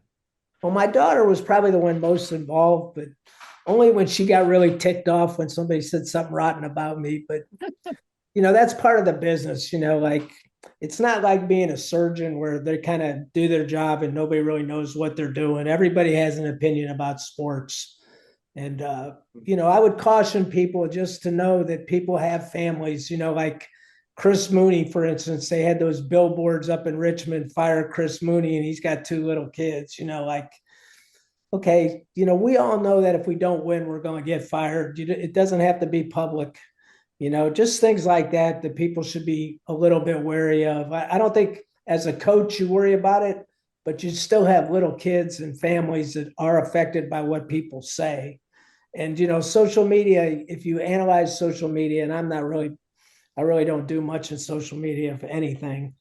Well, my daughter was probably the one most involved, but only when she got really ticked off when somebody said something rotten about me. But, that's part of the business, it's not like being a surgeon where they kind of do their job and nobody really knows what they're doing. Everybody has an opinion about sports. And, I would caution people just to know that people have families, like Chris Mooney, for instance. They had those billboards up in Richmond, fire Chris Mooney, and he's got 2 little kids, okay, we all know that if we don't win, we're going to get fired. It doesn't have to be public. Just things like that that people should be a little bit wary of. I don't think as a coach you worry about it, but you still have little kids and families that are affected by what people say. And social media, if you analyze social media, and I really don't do much in social media, if anything,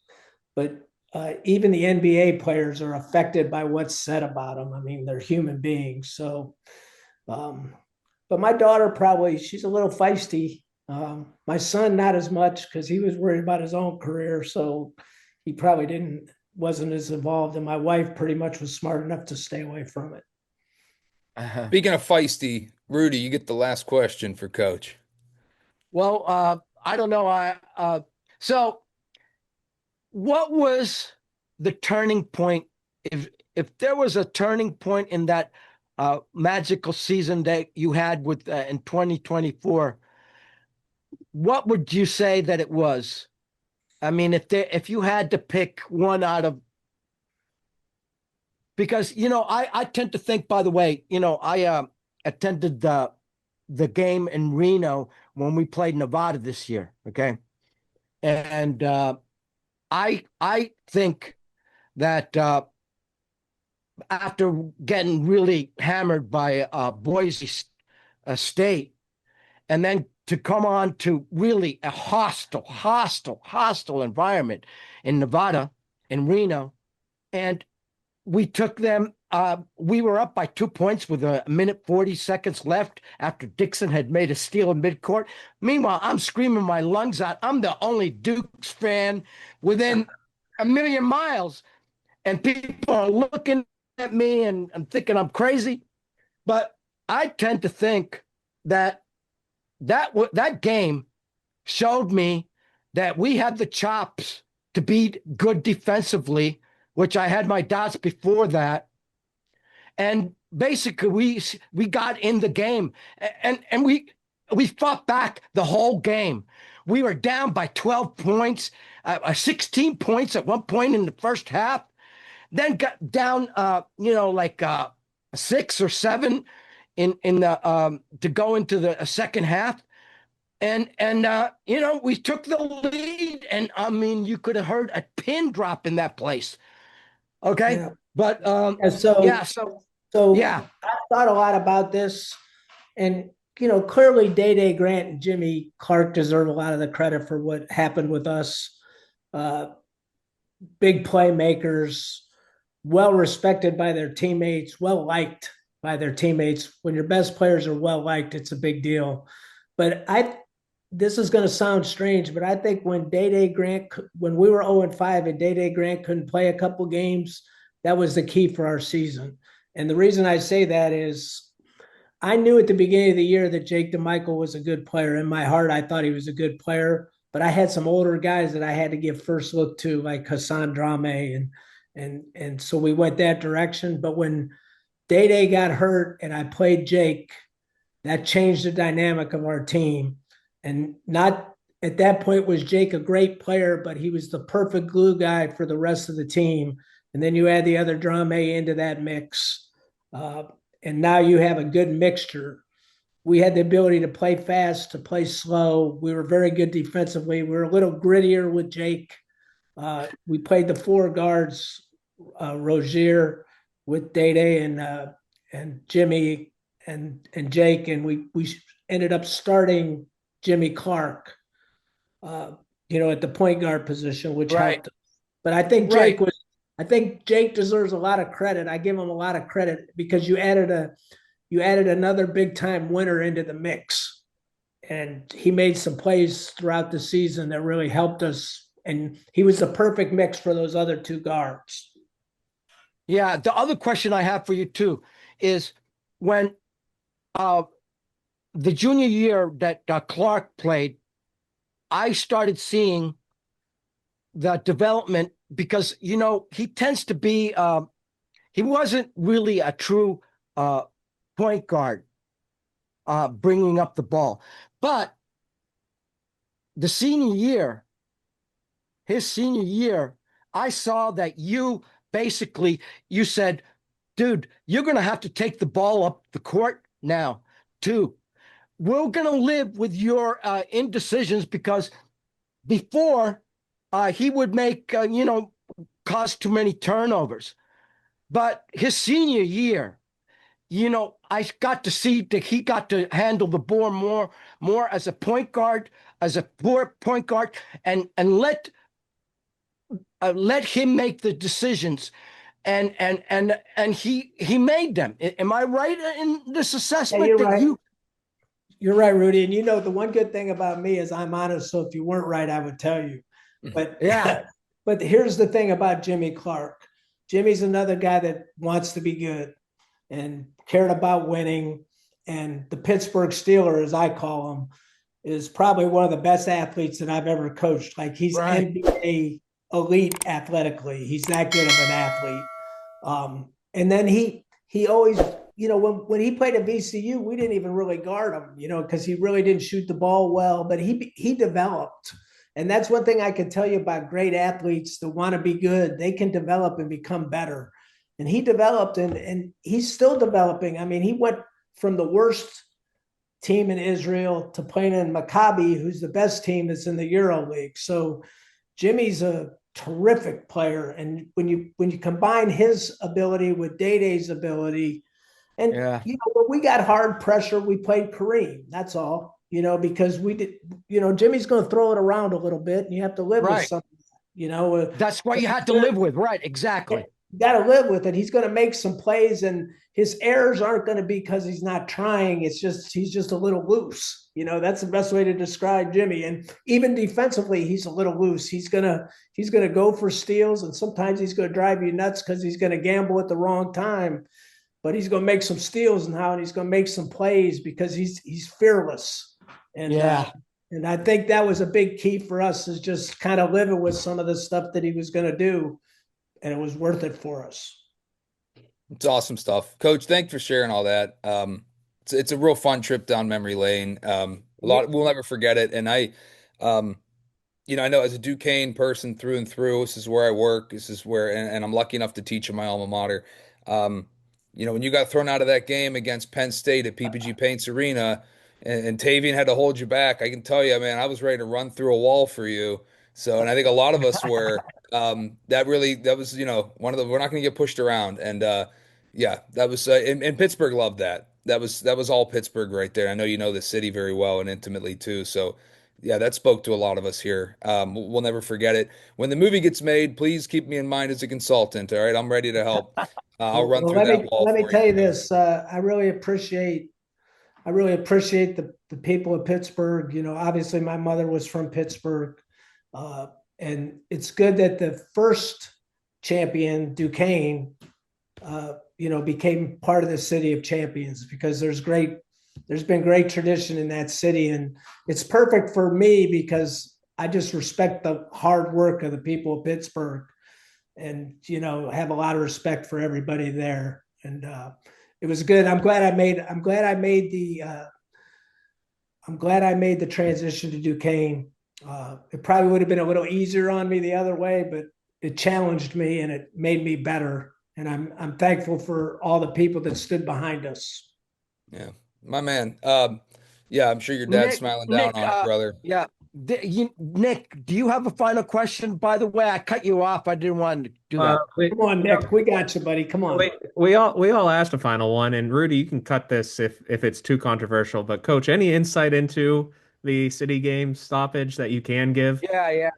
but even the NBA players are affected by what's said about them. I mean, they're human beings. So, um, but my daughter she's a little feisty. My son, not as much because he was worried about his own career. So he probably wasn't as involved. And my wife pretty much was smart enough to stay away from it. Speaking of feisty, Rudy, you get the last question for Coach. Well, I don't know. So what was the turning point? If there was a turning point in that magical season that you had with in 2024, what would you say that it was? I mean, if you had to pick one out of, because I tend to think, by the way, I attended the game in Reno when we played Nevada this year. Okay. And I think that after getting really hammered by Boise State, and then to come on to really a hostile environment in Nevada, in Reno, and we took them. We were up by 2 points with 1:40 left after Dixon had made a steal in midcourt. Meanwhile, I'm screaming my lungs out. I'm the only Dukes fan within a million miles, and people are looking at me and I'm thinking I'm crazy. But I tend to think that game showed me that we had the chops to be good defensively, which I had my doubts before that. And basically we got in the game and we fought back the whole game. We were down by 12 points, 16 points at one point in the first half, then got down, like 6 or 7 in the to go into the second half. And we took the lead, and I mean, you could have heard a pin drop in that place. Okay. Yeah. But I thought a lot about this, and clearly Day Grant and Jimmy Clark deserve a lot of the credit for what happened with us. Big playmakers, well respected by their teammates, well liked by their teammates. When your best players are well liked, it's a big deal. But this is going to sound strange, but I think when Grant, when we were 0-5 and Day Grant couldn't play a couple games, that was the key for our season. And the reason I say that is I knew at the beginning of the year that Jake DiMichele was a good player. In my heart, I thought he was a good player, but I had some older guys that I had to give first look to, like Hassan Drame, and so we went that direction. But when Day got hurt and I played Jake, that changed the dynamic of our team. And not at that point was Jake a great player, but he was the perfect glue guy for the rest of the team. And then you add the other Drame into that mix. And now you have a good mixture. We had the ability to play fast, to play slow. We were very good defensively. We were a little grittier with Jake. We played the 4 guards, Rozier with Day and Jimmy and Jake, and we ended up starting Jimmy Clark, at the point guard position, which helped. But I think Jake deserves a lot of credit. I give him a lot of credit because you added another big time winner into the mix, and he made some plays throughout the season that really helped us. And he was the perfect mix for those other 2 guards. Yeah. The other question I have for you too is when the junior year that Clark played, I started seeing the development because, he tends to be, he wasn't really a true point guard bringing up the ball. But his senior year, I saw that you said, dude, you're going to have to take the ball up the court now, too. We're going to live with your indecisions, because before he would make, cause too many turnovers. But his senior year, I got to see that he got to handle the ball more as a point guard, as a poor point guard, and let him make the decisions. And he made them. Am I right in this assessment? Yeah, you're right. You're right, Rudy. And the one good thing about me is I'm honest. So if you weren't right, I would tell you. But yeah, but here's the thing about Jimmy Clark. Jimmy's another guy that wants to be good and cared about winning. And the Pittsburgh Steeler, as I call him, is probably one of the best athletes that I've ever coached. Like, he's right. NBA elite athletically. He's that good of an athlete. And then he always, when he played at VCU, we didn't even really guard him, because he really didn't shoot the ball well, but he developed. And that's one thing I can tell you about great athletes that want to be good. They can develop and become better. And he developed, and he's still developing. I mean, he went from the worst team in Israel to playing in Maccabi, who's the best team that's in the EuroLeague. So Jimmy's a terrific player. And when you combine his ability with Day-Day's ability, and when we got hard pressure, we played Kareem. That's all. Because we did, Jimmy's going to throw it around a little bit, and you have to live with something, That's what you had to live with. Right. Exactly. You got to live with it. He's going to make some plays, and his errors aren't going to be because he's not trying. It's just, he's just a little loose. That's the best way to describe Jimmy. And even defensively, he's a little loose. He's going to go for steals, and sometimes he's going to drive you nuts because he's going to gamble at the wrong time. But he's going to make some steals now, and he's going to make some plays because he's fearless. And and I think that was a big key for us, is just kind of living with some of the stuff that he was going to do, and it was worth it for us. It's awesome stuff, Coach. Thanks for sharing all that. It's a real fun trip down memory lane. We'll never forget it. And I know as a Duquesne person through and through, this is where I work. This is where, and I'm lucky enough to teach in my alma mater. When you got thrown out of that game against Penn State at PPG Paints Arena, and Tavian had to hold you back, I can tell you, man, I was ready to run through a wall for you. So, and I think a lot of us were. That was one of the, we're not going to get pushed around, and that was and Pittsburgh loved that. That was all Pittsburgh right there. I know you know the city very well and intimately too. So, yeah, that spoke to a lot of us here. We'll never forget it. When the movie gets made, please keep me in mind as a consultant. All right, I'm ready to help. I'll run through that wall. Let me tell you this. I really appreciate the people of Pittsburgh. Obviously my mother was from Pittsburgh, and it's good that the first champion, Duquesne, became part of the city of champions, because there's been great tradition in that city, and it's perfect for me because I just respect the hard work of the people of Pittsburgh, and have a lot of respect for everybody there. And it was good. I'm glad I made the transition to Duquesne. It probably would have been a little easier on me the other way, but it challenged me and it made me better. And I'm thankful for all the people that stood behind us. Yeah, my man. I'm sure your dad's smiling down on it, brother. Yeah. Nick, do you have a final question? By the way, I cut you off. I didn't want to do that. Come on, Nick. We got you, buddy. Come on. We all asked a final one, and Rudy, you can cut this if it's too controversial. But Coach, any insight into the city game stoppage that you can give? Yeah.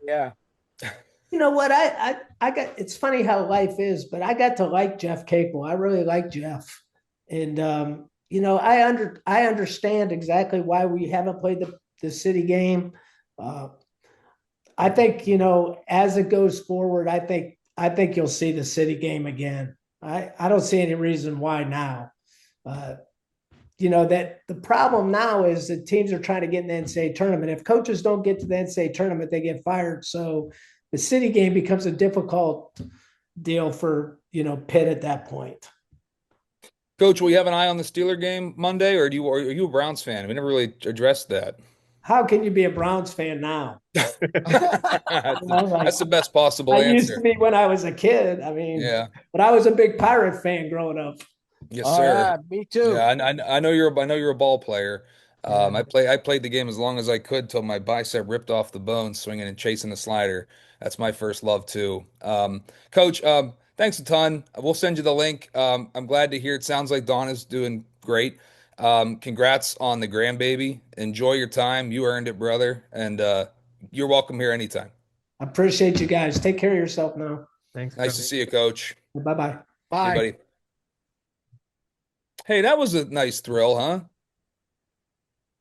You know what? I got. It's funny how life is, but I got to like Jeff Capel. I really like Jeff, and I understand exactly why we haven't played the city game. I think, as it goes forward, I think you'll see the city game again. I don't see any reason why now. That the problem now is that teams are trying to get in the NCAA tournament. If coaches don't get to the NCAA tournament, they get fired. So the city game becomes a difficult deal for, Pitt at that point. Coach, will you have an eye on the Steeler game Monday, or are you a Browns fan? We never really addressed that. how can you be a Browns fan now? Like That's the best possible I used to answer. be when I was a kid. Yeah. But I was a big Pirate fan growing up. Yes, Oh sir. yeah, me too. Yeah, I know you're a ball player. Yeah. I played the game as long as I could till my bicep ripped off the bone swinging and chasing the slider. That's my first love too. Coach, thanks a ton. We'll send you the link. I'm glad to hear it sounds like Donna's doing great. Congrats on the grandbaby. Enjoy your time. You earned it, brother. And you're welcome here anytime. I appreciate you guys. Take care of yourself now. Thanks, Nice to Coach. see you, Coach. Bye bye. See you, Bye. buddy. Hey, that was a nice thrill, huh?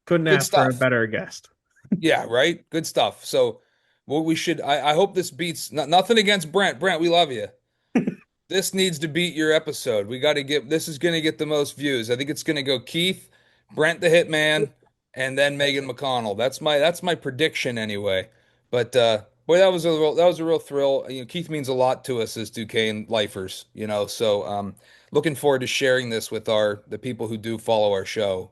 Couldn't Good ask for a stuff. better guest. Yeah, right. Good stuff. So, what we should, I hope this beats nothing against Brent. Brent, we love you. This needs to beat your episode. We got to get, this is going to get the most views. I think it's going to go Keith, Brent the Hitman, and then Megan McConnell. That's my prediction anyway. But boy, that was a real thrill. You know, Keith means a lot to us as Duquesne lifers, so looking forward to sharing this with the people who do follow our show,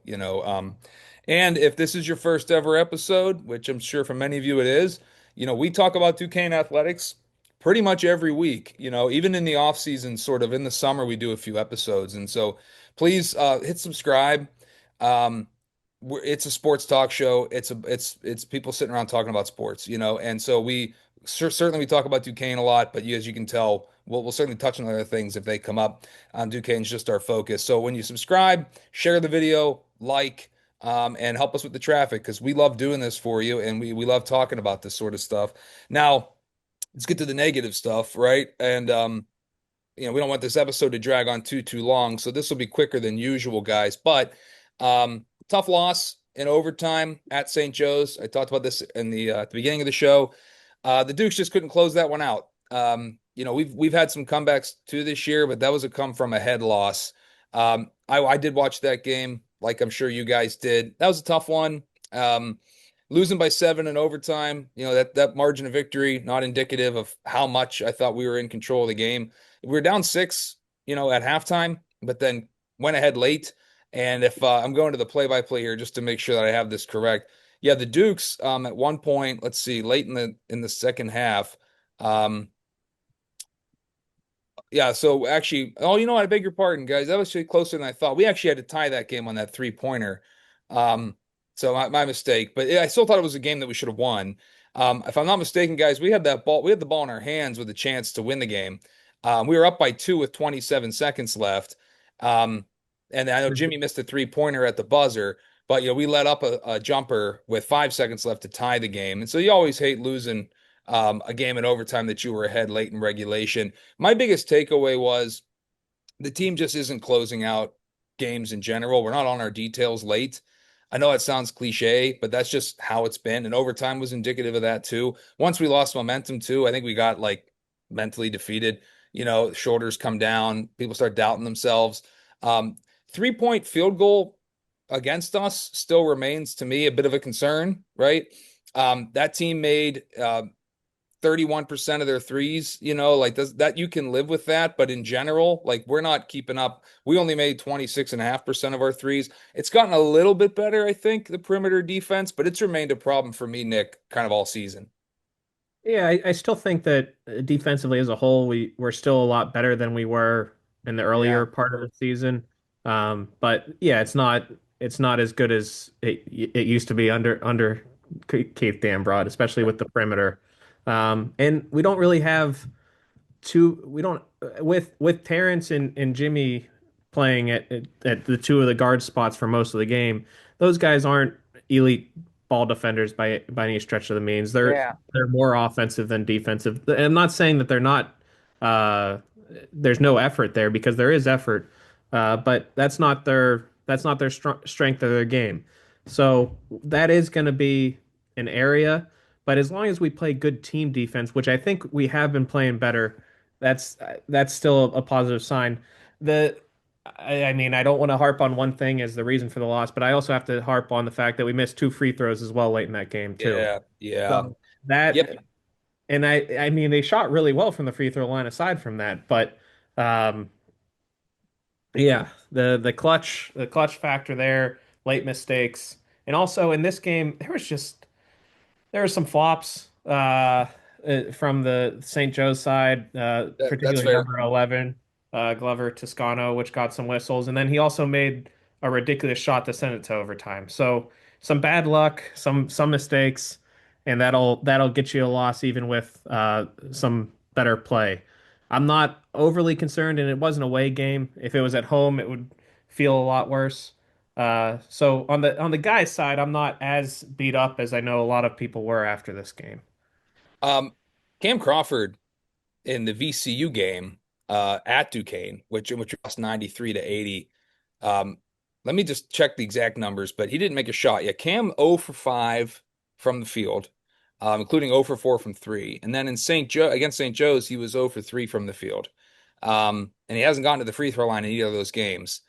and if this is your first ever episode, which I'm sure for many of you it is, we talk about Duquesne athletics pretty much every week, even in the off season, sort of in the summer, we do a few episodes. And so please hit subscribe. Um, it's a sports talk show. It's people sitting around talking about sports, and so certainly we talk about Duquesne a lot, but as you can tell, we'll certainly touch on other things if they come up. Duquesne's just our focus. So when you subscribe, share the video, and help us with the traffic because we love doing this for you and we love talking about this sort of stuff. Now, let's get to the negative stuff, right? And we don't want this episode to drag on too long, so this will be quicker than usual, guys. But tough loss in overtime at St. Joe's. I talked about this in the at the beginning of the show. The Dukes just couldn't close that one out. We've had some comebacks too this year, but that was a come from a head loss. I did watch that game, like I'm sure you guys did. That was a tough one. Losing by 7 in overtime, that margin of victory, not indicative of how much I thought we were in control of the game. We were down 6, at halftime, but then went ahead late. And if I'm going to the play-by-play here just to make sure that I have this correct. Yeah, the Dukes at one point, let's see, late in the second half. Yeah, so actually, oh, I beg your pardon, guys. That was actually closer than I thought. We actually had to tie that game on that three-pointer. So my mistake, but yeah, I still thought it was a game that we should have won. If I'm not mistaken, guys, we had the ball in our hands with a chance to win the game. We were up by 2 with 27 seconds left. And I know Jimmy missed a three-pointer at the buzzer, but we let up a jumper with 5 seconds left to tie the game. And so you always hate losing a game in overtime that you were ahead late in regulation. My biggest takeaway was the team just isn't closing out games in general. We're not on our details late. I know it sounds cliche, but that's just how it's been. And overtime was indicative of that too. Once we lost momentum too, I think we got mentally defeated. Shoulders come down. People start doubting themselves. 3-point field goal against us still remains to me a bit of a concern, right? That team made 31% of their threes, that you can live with that. But in general, we're not keeping up. We only made 26.5% of our threes. It's gotten a little bit better, I think, the perimeter defense, but it's remained a problem for me, Nick, kind of all season. Yeah, I still think that defensively as a whole, we're still a lot better than we were in the earlier part of the season. But yeah, it's not as good as it used to be under Keith Dambrot, especially with the perimeter. And we don't really have we don't with Terrence and Jimmy playing at the two of the guard spots for most of the game. Those guys aren't elite ball defenders by any stretch of the means. Yeah. They're more offensive than defensive. And I'm not saying that they're not there's no effort there because there is effort, but that's not their strength of their game. So that is going to be an area. But as long as we play good team defense, which I think we have been playing better, that's still a positive sign. I mean, I don't want to harp on one thing as the reason for the loss, but I also have to harp on the fact that we missed 2 free throws as well late in that game too. Yeah. So that, Yep. and I mean, they shot really well from the free throw line aside from that, but yeah, the clutch factor there, late mistakes, And also in this game, there were some flops from the St. Joe's side, That's particularly fair. number 11, Glover Toscano, which got some whistles. And then he also made a ridiculous shot to send it to overtime. So some bad luck, some mistakes, and that'll get you a loss even with some better play. I'm not overly concerned, and it was an away game. If it was at home, it would feel a lot worse. So on the guys' side, I'm not as beat up as I know a lot of people were after this game. Um, Cam Crawford in the VCU game at Duquesne, which lost 93 to 80. Um, Let me just check the exact numbers, but he didn't make a shot. Yeah, Cam 0 for 5 from the field, including 0 for 4 from 3. And then in St. Joe against St. Joe's, he was 0 for 3 from the field. And he hasn't gotten to the free throw line in either of those games.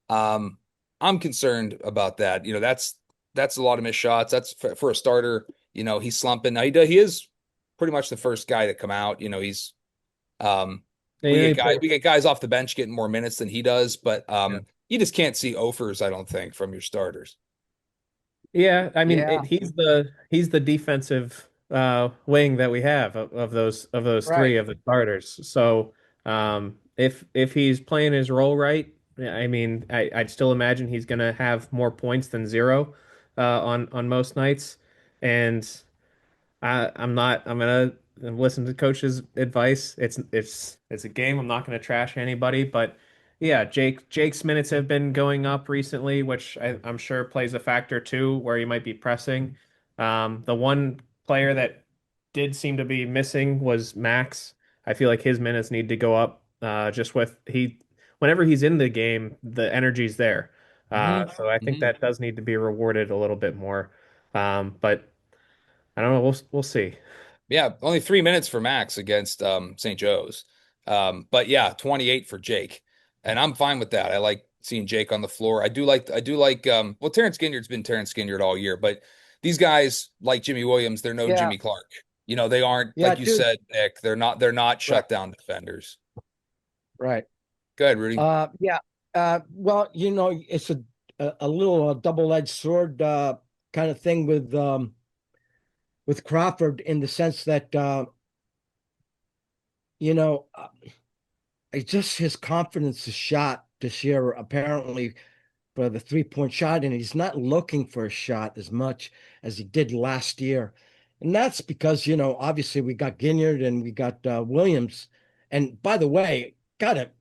Um, I'm concerned about that. That's a lot of missed shots. That's for a starter. He's slumping. Now he is pretty much the first guy to come out. He's They we get guys off the bench getting more minutes than he does, but Yeah. you just can't see offers, I don't think, from your starters. Yeah, I mean Yeah, he's the defensive wing that we have of those right. three of the starters. So if he's playing his role right, yeah, I mean I'd still imagine he's gonna have more points than zero on most nights. And I'm gonna listen to coach's advice. It's a game. I'm not gonna trash anybody, but yeah, Jake's minutes have been going up recently, which I'm sure plays a factor too, where he might be pressing. The one player that did seem to be missing was Max. I feel like his minutes need to go up. Just with whenever he's in the game, the energy's there. So I think that does need to be rewarded a little bit more. But I don't know. We'll see. Yeah, only 3 minutes for Max against St. Joe's. But yeah, 28 for Jake. And I'm fine with that. I like seeing Jake on the floor. I do like well, Terrence Ginyard's been Terrence Ginyard all year, but these guys like Jimmy Williams, they're no Yeah, Jimmy Clark. They aren't, yeah, like you dude. said, Nick, they're not Right, shutdown defenders. right. Go ahead, Rudy. Yeah. Well, it's a little double-edged sword kind of thing with Crawford in the sense that you know, uh, it's just his confidence is shot this year apparently for the 3-point shot, and he's not looking for a shot as much as he did last year. And that's because, obviously we got Ginyard and we got Williams. And by the way, got a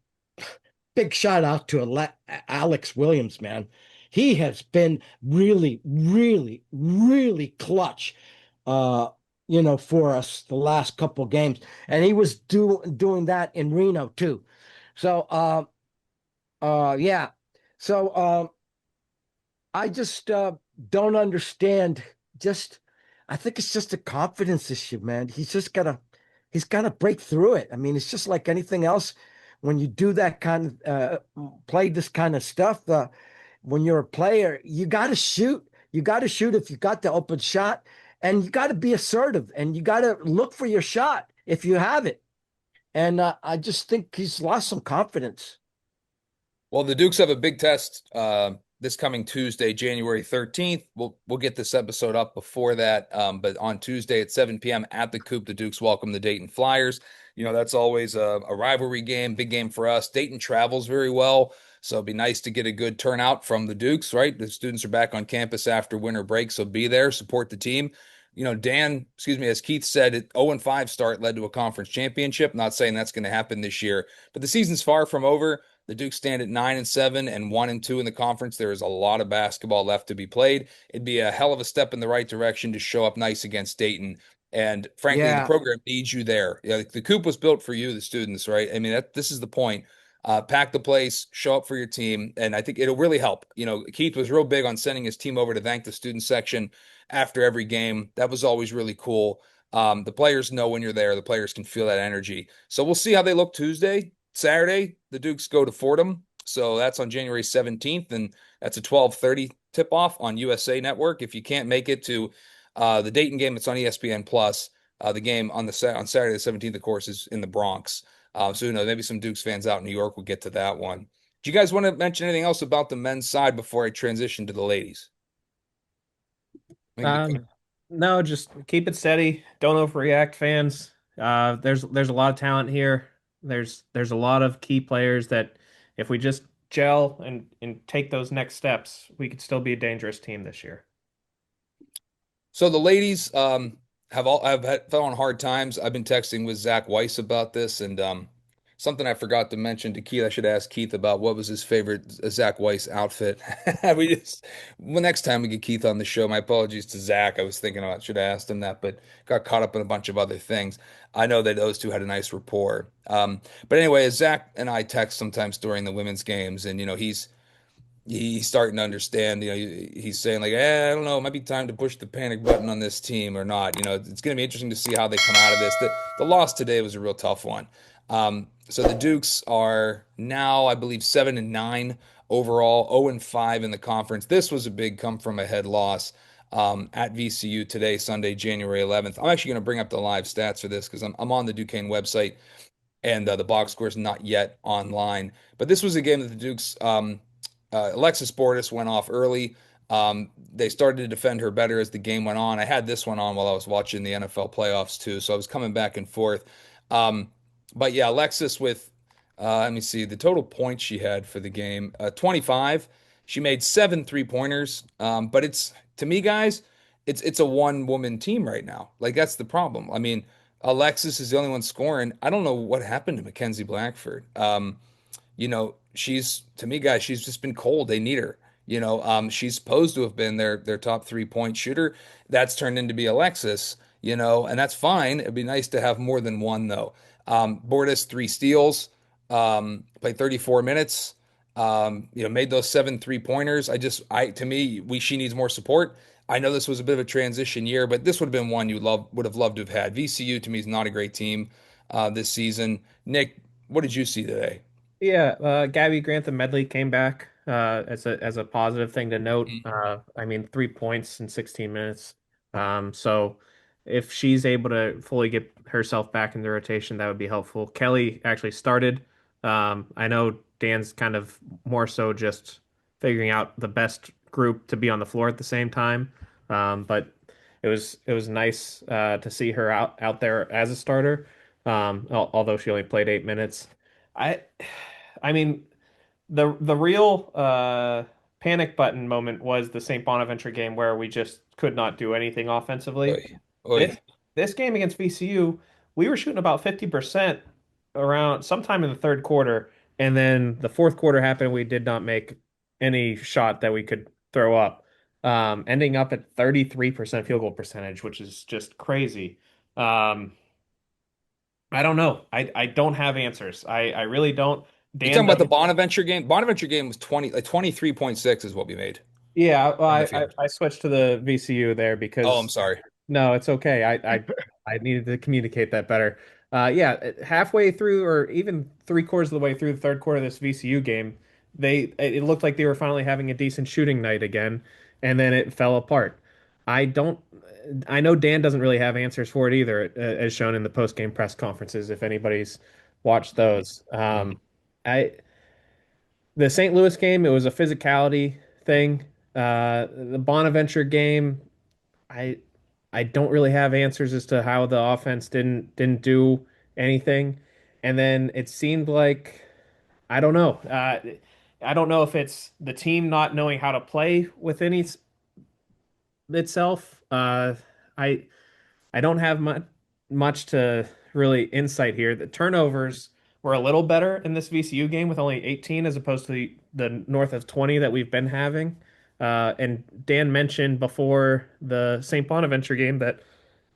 big shout out to Alex Williams, man. He has been really, really, really clutch, for us the last couple games. And he was doing that in Reno too. So, yeah. So, I just don't understand. Just, I think it's just a confidence issue, man. He's gotta break through it. I mean, it's just like anything else. When you do that kind of play this kind of stuff, when you're a player, you got to shoot. You got to shoot if you got the open shot, and you got to be assertive, and you got to look for your shot if you have it. And I just think he's lost some confidence. Well, the Dukes have a big test this coming Tuesday, January 13th. We'll get this episode up before that. But on Tuesday at 7 p.m. at the Coop, the Dukes welcome the Dayton Flyers. That's always a rivalry game, big game for us. Dayton travels very well, so it'd be nice to get a good turnout from the Dukes, right? The students are back on campus after winter break, so be there, support the team. As Keith said, 0-5 start led to a conference championship. Not saying that's going to happen this year, but the season's far from over. The Dukes stand at 9-7 and 1-2 in the conference. There is a lot of basketball left to be played. It'd be a hell of a step in the right direction to show up nice against Dayton. And frankly, the Yeah, program needs you there. The Coop was built for you, the students, right? I mean, this is the point. Pack the place, show up for your team, and I think it'll really help. Keith was real big on sending his team over to thank the student section after every game. That was always really cool. The players know when you're there. The players can feel that energy. So we'll see how they look Tuesday. Saturday, the Dukes go to Fordham. So that's on January 17th, and that's a 12:30 tip-off on USA Network. If you can't make it to the Dayton game, it's on ESPN Plus. The game on Saturday the 17th, of course, is in the Bronx. So maybe some Dukes fans out in New York will get to that one. Do you guys want to mention anything else about the men's side before I transition to the ladies? Um, no, just keep it steady. Don't overreact, fans. There's a lot of talent here. There's a lot of key players that if we just gel and take those next steps, we could still be a dangerous team this year. So the ladies have fell on hard times. I've been texting with Zach Weiss about this, and something I forgot to mention to Keith. I should ask Keith about what was his favorite Zach Weiss outfit. We just well, next time we get Keith on the show. My apologies to Zach. I was thinking I should have asked him that, but got caught up in a bunch of other things. I know that those two had a nice rapport. But anyway, Zach and I text sometimes during the women's games, and he's starting to understand. He's saying like, I don't know, it might be time to push the panic button on this team or not. It's going to be interesting to see how they come out of this. The loss today was a real tough one. So the Dukes are now, I believe, 7-9 overall, 0-5 in the conference. This was a big come from ahead loss at VCU today, Sunday, January 11th. I'm actually going to bring up the live stats for this because I'm on the Duquesne website and the box score is not yet online. But this was a game that the Dukes Alexis Bordas went off early. They started to defend her better as the game went on. I had this one on while I was watching the NFL playoffs too, so I was coming back and forth. But yeah, Alexis with let me see the total points she had for the game 25. She made 7 3-pointers. But it's to me, guys, it's a one woman team right now. Like that's the problem. I mean, Alexis is the only one scoring. I don't know what happened to Mackenzie Blackford. She's to me, guys, she's just been cold. They need her. She's supposed to have been their top 3-point shooter. That's turned into be Alexis, and that's fine. It'd be nice to have more than one though. Bordas 3 steals, played 34 minutes. Made those 7 3-pointers. To me, she needs more support. I know this was a bit of a transition year, but this would have been one you would have loved to have had. VCU to me is not a great team this season. Nick, what did you see today? Yeah, Gabby Grantham Medley came back as a positive thing to note. I mean, 3 points in 16 minutes. So if she's able to fully get herself back in the rotation, that would be helpful. Kelly actually started. I know Dan's kind of more so just figuring out the best group to be on the floor at the same time. But it was nice to see her out there as a starter. Although she only played 8 minutes. I I mean, the real panic button moment was the St. Bonaventure game where we just could not do anything offensively. Oy, oy. This this game against VCU, we were shooting about 50% around sometime in the third quarter, and then the fourth quarter happened. We did not make any shot that we could throw up, ending up at 33% field goal percentage, which is just crazy. Um, I don't know. I don't have answers. I really don't. You Dan talking about the doesn't. Bonaventure game? Bonaventure game was 23.6 is what we made Yeah, well, from I, the I field. I switched to the VCU there Oh, I'm because sorry. no, it's okay. I needed to communicate that better. Yeah, halfway through or even 3 quarters of the way through the third quarter of this VCU game, it looked like they were finally having a decent shooting night again, and then it fell apart. I don't. I know Dan doesn't really have answers for it either, as shown in the post-game press conferences. If anybody's watched those, Mhm. I the St. Louis game, it was a physicality thing. The Bonaventure game, I I don't really have answers as to how the offense didn't do anything. And then it seemed like I don't know. I don't know if it's the team not knowing how to play within itself. I I don't have much to really insight here. The turnovers were a little better in this VCU game with only 18 as opposed to the north of 20 that we've been having. And Dan mentioned before the St. Bonaventure game that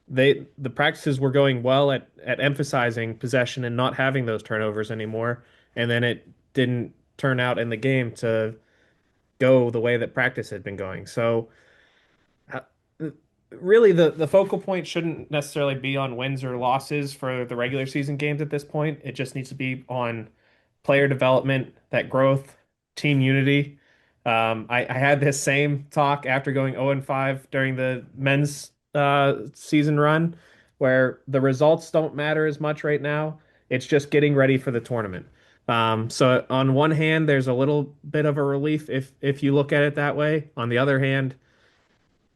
the practices were going well at emphasizing possession and not having those turnovers anymore. And then it didn't turn out in the game to go the way that practice had been going. So uh, really the focal point shouldn't necessarily be on wins or losses for the regular season games at this point. It just needs to be on player development, that growth, team unity. I had this same talk after going 0-5 during the men's season run, where the results don't matter as much right now. It's just getting ready for the tournament. So on one hand, there's a little bit of a relief if you look at it that way. On the other hand,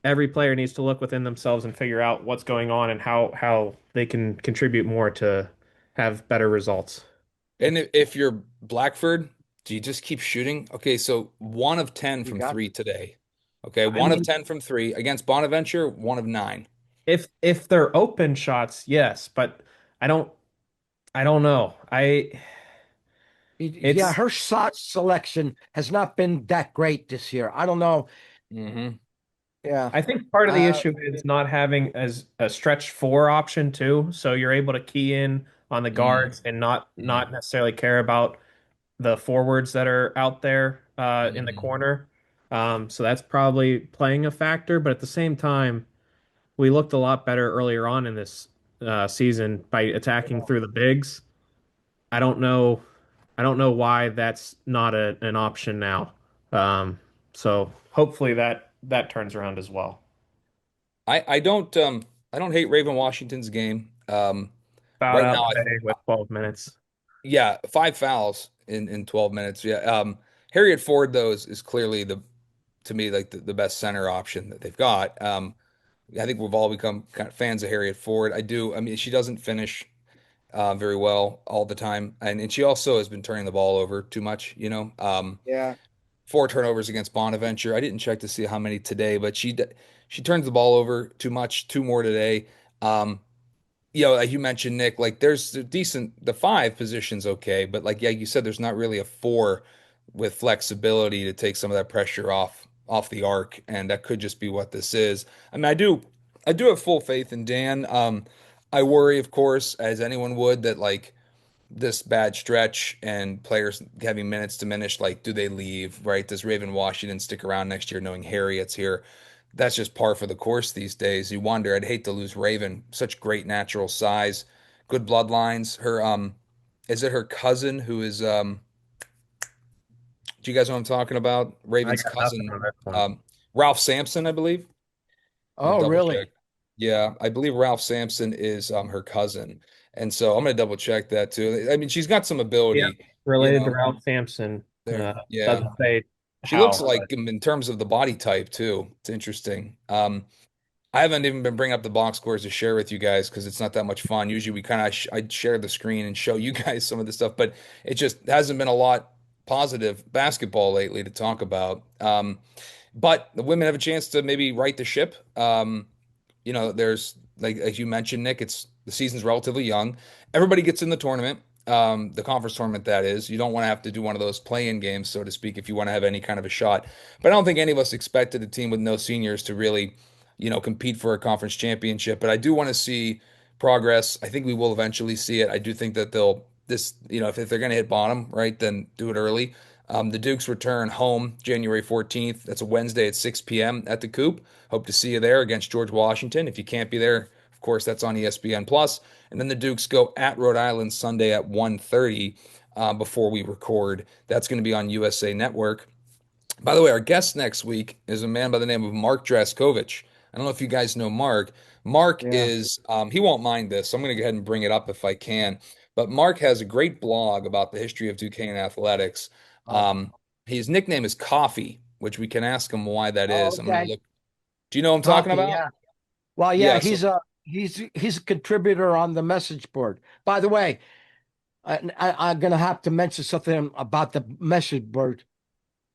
every player needs to look within themselves and figure out what's going on and how they can contribute more to have better results. And if you're Blackford, do you just keep shooting? Okay, so 1 of 10 You from got. three today. Okay, I one of mean, 10 from three against Bonaventure, 1 of 9. if they're open shots, yes, but I don't I don't know. Yeah, It's her shot selection has not been that great this year. I don't know. Hmm. Yeah. I think part of the Uh, issue is not having as a stretch four option too, so you're able to key in on the guards and not necessarily care about the forwards that are out there in the Hmm. corner. So that's probably playing a factor, but at the same time, we looked a lot better earlier on in this season by attacking through the bigs. I don't know. I don't know why that's not an option now. Um, so hopefully that turns around as well. I don't hate Raven Washington's game. Fouled Right out now, today with 12 minutes. yeah, 5 fouls in 12 minutes. Yeah. Harriet Ford though is clearly the to me like the best center option that they've got. I think we've all become kind of fans of Harriet Ford. I do. I mean, she doesn't finish very well all the time, and she also has been turning the ball over too much. yeah. 4 turnovers against Bonaventure. I didn't check to see how many today, but she turns the ball over too much. 2 more today. Um, like you mentioned, Nick, like there's a decent, the five position's okay, but like, yeah, you said there's not really a four with flexibility to take some of that pressure off the arc, and that could just be what this is. I mean, I do have full faith in Dan. I worry, of course, as anyone would, that like this bad stretch and players having minutes diminished, like, do they leave, right? Does Raven Washington stick around next year knowing Harriet's here? That's just par for the course these days. You wonder, I'd hate to lose Raven, such great natural size, good bloodlines. Is it her cousin who is, do you guys know what I'm talking about? I Raven's got nothing cousin, on this one. Ralph Sampson, I believe. I'm gonna Oh, double really? check. Yeah, I believe Ralph Sampson is her cousin. And so I'm gonna double check that too. I mean, she's got some Yeah, ability, you related to know, Ralph Sampson. there. Yeah. Doesn't say She looks how, like but in terms of the body type too. It's interesting. I haven't even been bringing up the box scores to share with you guys because it's not that much fun. Usually we kind of I'd share the screen and show you guys some of the stuff, but it just hasn't been a lot positive basketball lately to talk about. But the women have a chance to maybe right the ship. There's like as you mentioned, Nick, it's the season's relatively young. Everybody gets in the tournament, the conference tournament that is. You don't want to have to do one of those play-in games, so to speak, if you want to have any kind of a shot. But I don't think any of us expected a team with no seniors to really, compete for a conference championship. But I do want to see progress. I think we will eventually see it. I do think that if they're going to hit bottom, right, then do it early. The Dukes return home January 14th. That's a Wednesday at 6 p.m. at the Coop. Hope to see you there against George Washington. If you can't be there, of course, that's on ESPN Plus. And then the Dukes go at Rhode Island Sunday at 1:30 before we record. That's going to be on USA Network. By the way, our guest next week is a man by the name of Mark Draskovic. I don't know if you guys know Mark. Mark Yeah. is, he won't mind this, so I'm going to go ahead and bring it up if I can. But Mark has a great blog about the history of Duquesne athletics. Oh. Um, his nickname is Coffee, which we can ask him why that Oh, is. I'm going to okay. look. Do you know what I'm talking Coffee. about? Yeah. Well, yeah. Yeah. So, He's a contributor on the message board. By the way, I'm gonna have to mention something about the message board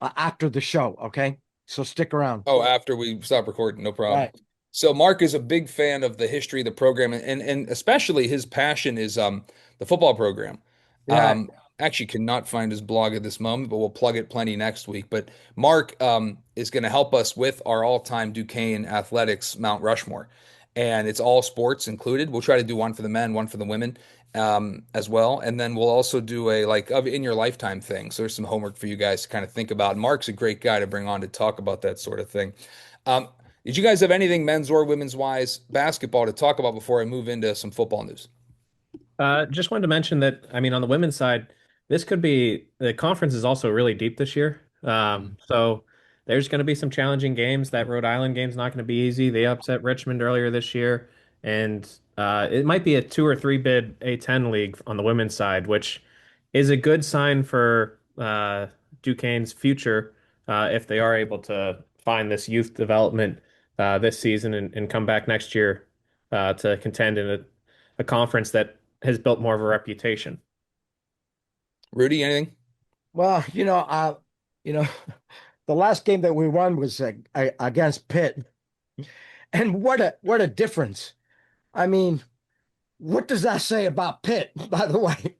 after the show. Okay, so stick around. oh, after we stop recording, no problem. Right. So Mark is a big fan of the history of the program, and especially his passion is the football program. Yeah. Actually cannot find his blog at this moment, but we'll plug it plenty next week. But Mark is going to help us with our all-time Duquesne athletics Mount Rushmore, and it's all sports included. We'll try to do one for the men, one for the women, as well, and then we'll also do a like of in your lifetime thing. So there's some homework for you guys to kind of think about. Mark's a great guy to bring on to talk about that sort of thing. Um, did you guys have anything men's or women's wise basketball to talk about before I move into some football news? just wanted to mention that, I mean, on the women's side, this could be the conference is also really deep this year. So there's going to be some challenging games. That Rhode Island game's not going to be easy. They upset Richmond earlier this year, and it might be a 2 or 3 bid A10 league on the women's side, which is a good sign for Duquesne's future if they are able to find this youth development this season and come back next year to contend in a conference that has built more of a reputation. Rudy, anything? Well, you know, the last game that we won was against Pitt, and what a difference! I mean, what does that say about Pitt, by the way?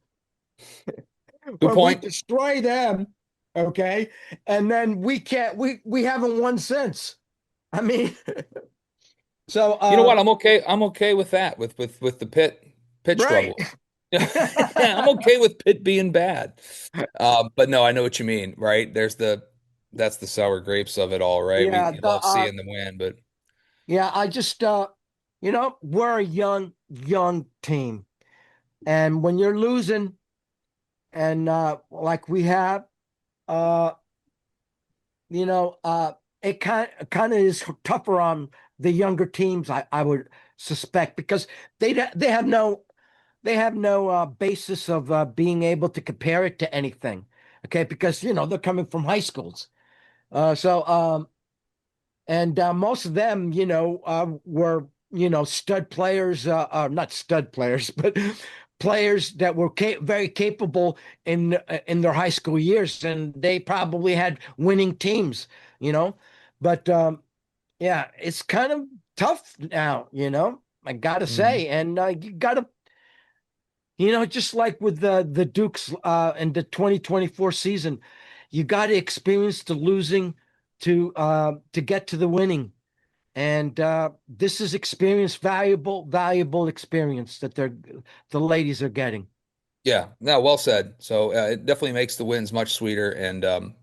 Good Where we point. destroy them, okay, and then we haven't won since. I mean, so You know what? I'm okay. I'm okay with that. With the Pitt right. struggle. I'm okay with Pitt being bad. But no, I know what you mean, right? That's the sour grapes of it all, right? Yeah, You love seeing them win, but yeah, I just we're a young team. And when you're losing and like we have, uh, it kind of is tougher on the younger teams, I would suspect, because they have no basis of being able to compare it to anything. Okay, because they're coming from high schools. So and most of them, were stud players, not stud players, but players that were very capable in their high school years, and they probably had winning teams, you know. But yeah, it's kind of tough now, I gotta Mhm. say, and you gotta, just like with the Dukes in the 2024 season, you got to experience the losing to get to the winning. And this is experience, valuable experience that the ladies are getting. Yeah, no, well said. So it definitely makes the wins much sweeter. And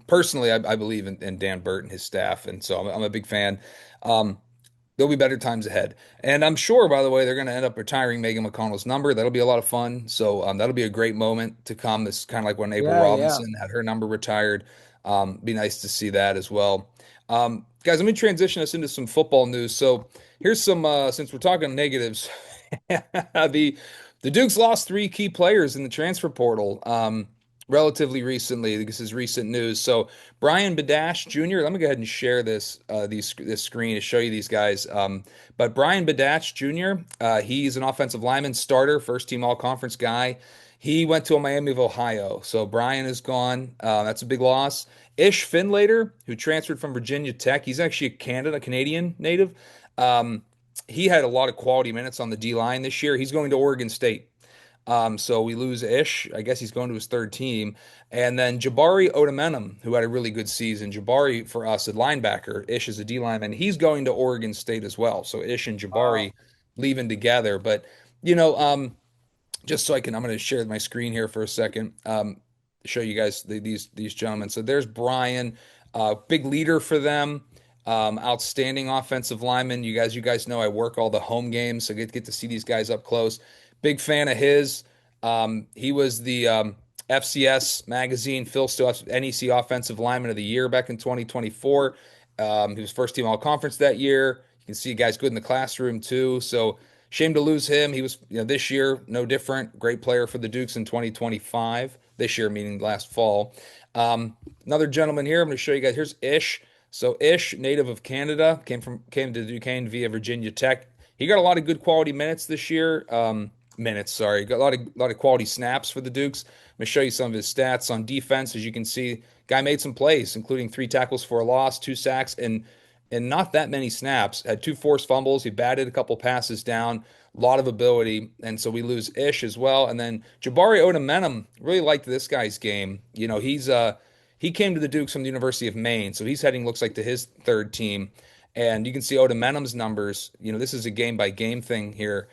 personally, I believe in Dan Burt and his staff, and so I'm a big fan. Um, There'll be better times ahead. And I'm sure, by the way, they're going to end up retiring Megan McConnell's number. That'll be a lot of fun. So that'll be a great moment to come. This is kind of like when April Yeah. Robinson had her number retired. Be nice to see that as well. Guys, let me transition us into some football news. So here's some, since we're talking negatives, the Dukes lost three key players in the transfer portal relatively recently. This is recent news. So Brian Badash Jr. Let me go ahead and share this screen to show you these guys. But Brian Badash Jr. He's an offensive lineman starter, first team all conference guy. He went to Miami of Ohio. So Brian is gone. That's a big loss. Ish Finlater, who transferred from Virginia Tech, he's actually a Canadian native. Um, he had a lot of quality minutes on the D line this year. He's going to Oregon State. So we lose Ish. I guess he's going to his third team. And then Jabari Odamenem, who had a really good season. Jabari for us, a linebacker. Ish is a D lineman. He's going to Oregon State as well. So Ish and Jabari leaving together. But, you know, just so I'm going to share my screen here for a second, show you guys these gentlemen. So there's Brian, big leader for them. Outstanding offensive lineman. You guys know I work all the home games, so get to see these guys up close. Big fan of his. He was the FCS magazine Phil Stokes NEC Offensive Lineman of the Year back in 2024. He was first team All Conference that year. You can see guys good in the classroom too. So shame to lose him. He was this year no different. Great player for the Dukes in 2025. This year meaning last fall. Another gentleman here. I'm going to show you guys. Here's Ish. So Ish, native of Canada, came to Duquesne via Virginia Tech. He got a lot of good quality minutes this year. Sorry, got a lot of quality snaps for the Dukes. I'm gonna show you some of his stats on defense. As you can see, guy made some plays, including 3 tackles for a loss, 2 sacks, and not that many snaps. Had 2 forced fumbles. He batted a couple passes down. A lot of ability, and so we lose Ish as well. And then Jabari Odamenem, really liked this guy's game. He came to the Dukes from the University of Maine, so he's heading looks like to his third team. And you can see Odamenem's numbers. This is a game by game thing here.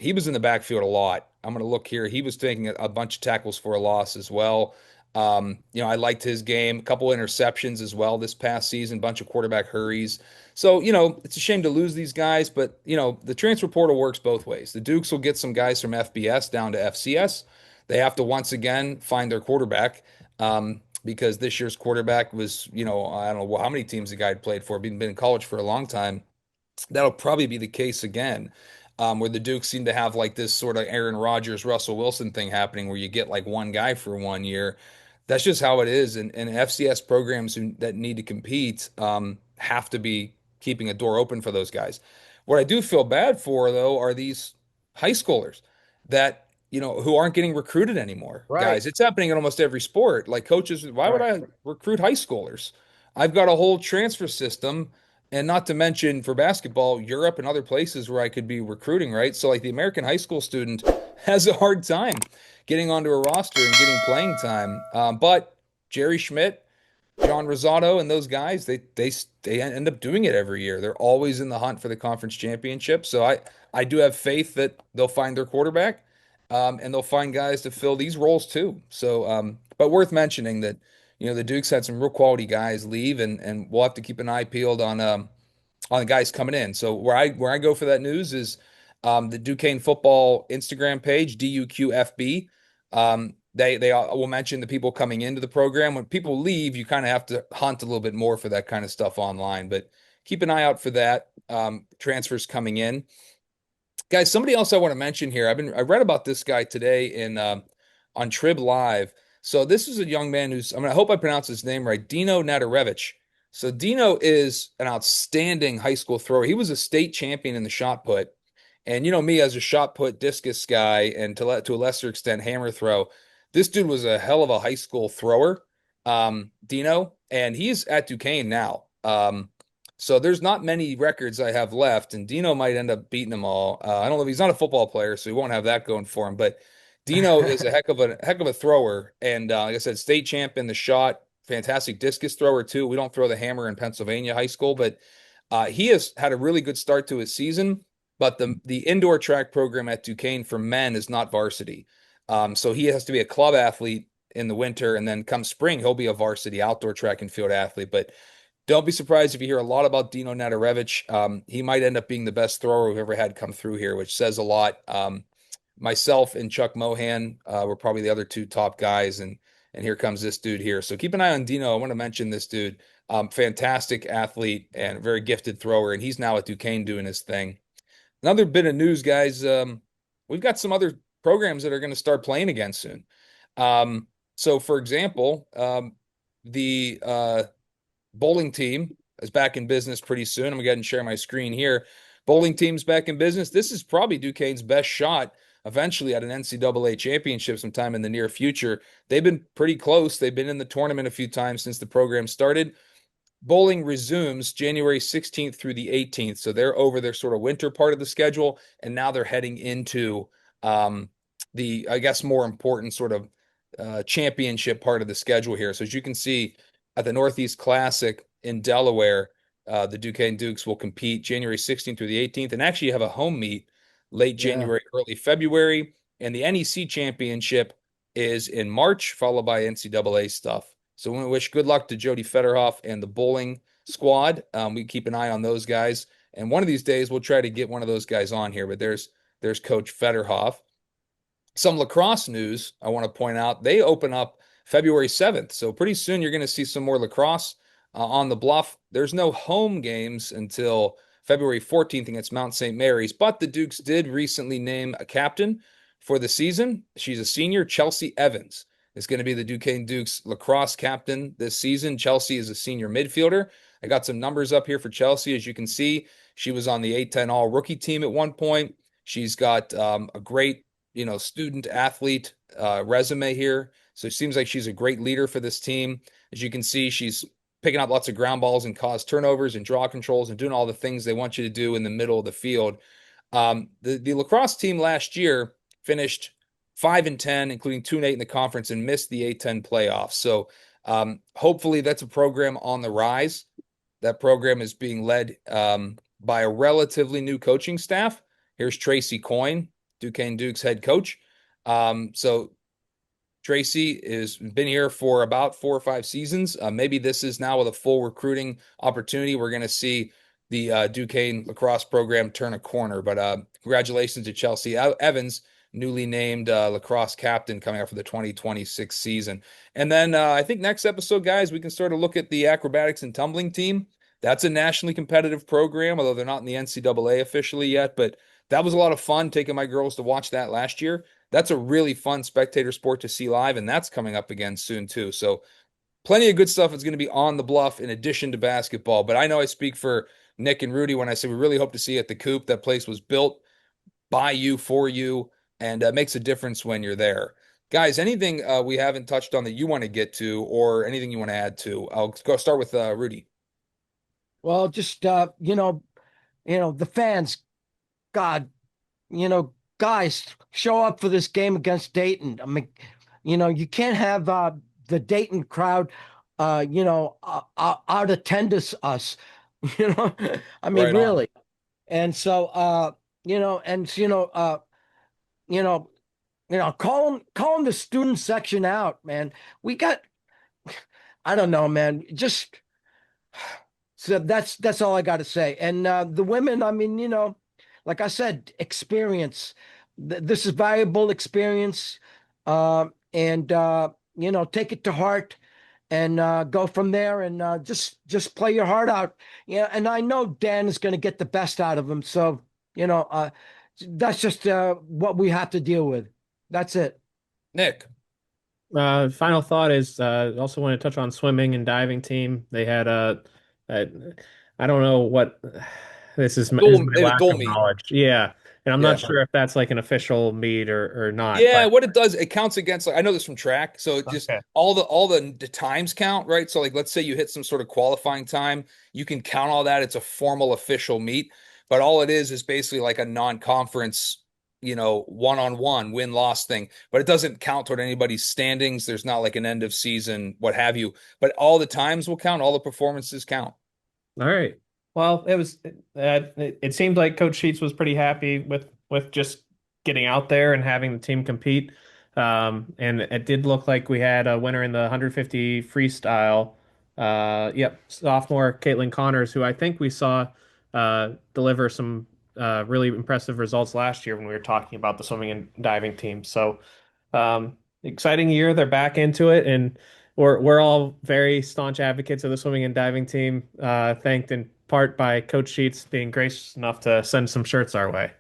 He was in the backfield a lot. I'm going to look here. He was taking a bunch of tackles for a loss as well. I liked his game. A couple interceptions as well this past season. Bunch of quarterback hurries. So it's a shame to lose these guys, but the transfer portal works both ways. The Dukes will get some guys from FBS down to FCS. They have to once again find their quarterback. Because this year's quarterback was, I don't know how many teams the guy had played for, been in college for a long time. That'll probably be the case again, where the Dukes seem to have like this sort of Aaron Rodgers, Russell Wilson thing happening where you get like one guy for one year. That's just how it is. And FCS programs that need to compete have to be keeping a door open for those guys. What I do feel bad for, though, are these high schoolers that, who aren't getting recruited anymore. Right. Guys, it's happening in almost every sport. Like coaches, why would I recruit high schoolers? I've got a whole transfer system, and not to mention for basketball, Europe and other places where I could be recruiting, right? So like the American high school student has a hard time getting onto a roster and getting playing time. But Jerry Schmidt, John Rosado, and those guys, they end up doing it every year. They're always in the hunt for the conference championship. So I do have faith that they'll find their quarterback, and they'll find guys to fill these roles too. So, but worth mentioning that the Dukes had some real quality guys leave, and we'll have to keep an eye peeled on the guys coming in. So where I go for that news is the Duquesne football Instagram page, DUQFB. They will mention the people coming into the program. When people leave, you kind of have to hunt a little bit more for that kind of stuff online. But keep an eye out for that. Transfers coming in. Guys, somebody else I want to mention here. I read about this guy today in on Trib Live. So this is a young man I hope I pronounce his name right, Dino Nadarevic. So Dino is an outstanding high school thrower. He was a state champion in the shot put. And me as a shot put discus guy, and to a lesser extent hammer throw, this dude was a hell of a high school thrower, Dino, and he's at Duquesne now. So there's not many records I have left, and Dino might end up beating them all. I don't know if he's not a football player, so he won't have that going for him. But Dino is a heck of a thrower, and like I said, state champ in the shot, fantastic discus thrower too. We don't throw the hammer in Pennsylvania high school, but he has had a really good start to his season. But the indoor track program at Duquesne for men is not varsity. So he has to be a club athlete in the winter, and then come spring, he'll be a varsity outdoor track and field athlete. But don't be surprised if you hear a lot about Dino Nadarevic. He might end up being the best thrower we've ever had come through here, which says a lot. Myself and Chuck Mohan were probably the other two top guys, and here comes this dude here. So keep an eye on Dino. I want to mention this dude. Fantastic athlete and very gifted thrower, and he's now at Duquesne doing his thing. Another bit of news, guys. We've got some other programs that are going to start playing again soon. So, for example, the bowling team is back in business pretty soon. I'm going to go ahead and share my screen here. Bowling team's back in business. This is probably Duquesne's best shot eventually at an NCAA championship sometime in the near future. They've been pretty close. They've been in the tournament a few times since the program started. Bowling resumes January 16th through the 18th. So they're over their sort of winter part of the schedule, and now they're heading into the, I guess, more important sort of championship part of the schedule here. So as you can see at the Northeast Classic in Delaware, the Duquesne Dukes will compete January 16th through the 18th, and actually have a home meet late January, early February. And the NEC Championship is in March, followed by NCAA stuff. So we wish good luck to Jody Federhoff and the bowling squad. We keep an eye on those guys. And one of these days, we'll try to get one of those guys on here. But there's Coach Federhoff. Some lacrosse news I want to point out. They open up February 7th. So pretty soon you're going to see some more lacrosse on the Bluff. There's no home games until February 14th against Mount St. Mary's. But the Dukes did recently name a captain for the season. She's a senior, Chelsea Evans. Is going to be the Duquesne Dukes lacrosse captain this season. Chelsea is a senior midfielder. I got some numbers up here for Chelsea. As you can see, she was on the A10 all-rookie team at one point. She's got a great, student athlete resume here. So it seems like she's a great leader for this team. As you can see, she's picking up lots of ground balls and cause turnovers and draw controls and doing all the things they want you to do in the middle of the field. The lacrosse team last year finished 5-10, including 2-8 in the conference, and missed the A10 playoffs. So hopefully that's a program on the rise. That program is being led by a relatively new coaching staff. Here's Tracy Coyne, Duquesne Dukes head coach. So Tracy has been here for about 4 or 5 seasons. Maybe this is now with a full recruiting opportunity. We're going to see the Duquesne lacrosse program turn a corner. But congratulations to Chelsea Evans, newly named lacrosse captain coming up for the 2026 season. And then I think next episode, guys, we can start to look at the acrobatics and tumbling team. That's a nationally competitive program, although they're not in the NCAA officially yet. But that was a lot of fun taking my girls to watch that last year. That's a really fun spectator sport to see live, and that's coming up again soon too. So plenty of good stuff is going to be on the Bluff in addition to basketball. But I know I speak for Nick and Rudy when I said we really hope to see you at the Coop. That place was built by you, for you, and makes a difference when you're there. Guys, anything we haven't touched on that you want to get to, or anything you want to add to? I'll go start with Rudy. Well, just the fans, God, guys, show up for this game against Dayton. I mean, you can't have the Dayton crowd, out attend us. I mean, Right on. really. And so, calling the student section out, man. We got, I don't know, man. Just so that's all I got to say. And the women, I mean, like I said, experience. This is valuable experience, and take it to heart, and go from there, and just play your heart out. Yeah, and I know Dan is going to get the best out of him. So that's just what we have to deal with. That's it. Nick. Final thought is also want to touch on swimming and diving team. They had I don't know what this is, my lack of knowledge. Yeah. And I'm not sure if that's like an official meet or not. Yeah, what it does, it counts against, like, I know this from track. So it just all the times count, right? So like let's say you hit some sort of qualifying time, you can count all that. It's a formal official meet, but all it is basically like a non-conference, one-on-one win-loss thing. But it doesn't count toward anybody's standings. There's not like an end of season, what have you. But all the times will count, all the performances count. All right. Well, it seemed like Coach Sheets was pretty happy with just getting out there and having the team compete. And it did look like we had a winner in the 150 freestyle. Sophomore Caitlin Connors, who I think we saw deliver some really impressive results last year when we were talking about the swimming and diving team. So exciting year. They're back into it, and we're all very staunch advocates of the swimming and diving team, thanked in part by Coach Sheets being gracious enough to send some shirts our way.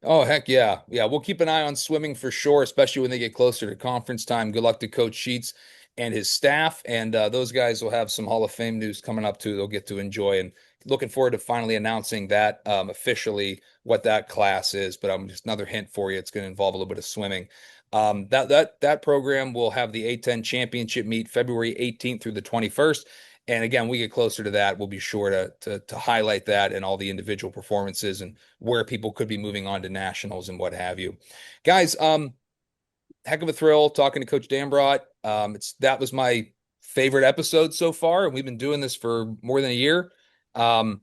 Oh, heck yeah. Yeah, we'll keep an eye on swimming for sure, especially when they get closer to conference time. Good luck to Coach Sheets and his staff. And those guys will have some Hall of Fame news coming up too. They'll get to enjoy, and looking forward to finally announcing that officially what that class is. But just another hint for you, it's going to involve a little bit of swimming. That program will have the A10 championship meet February 18th through the 21st. And again, we get closer to that, we'll be sure to highlight that and all the individual performances and where people could be moving on to nationals and what have you. Guys, heck of a thrill talking to Coach Dambrot. That was my favorite episode so far, and we've been doing this for more than a year. And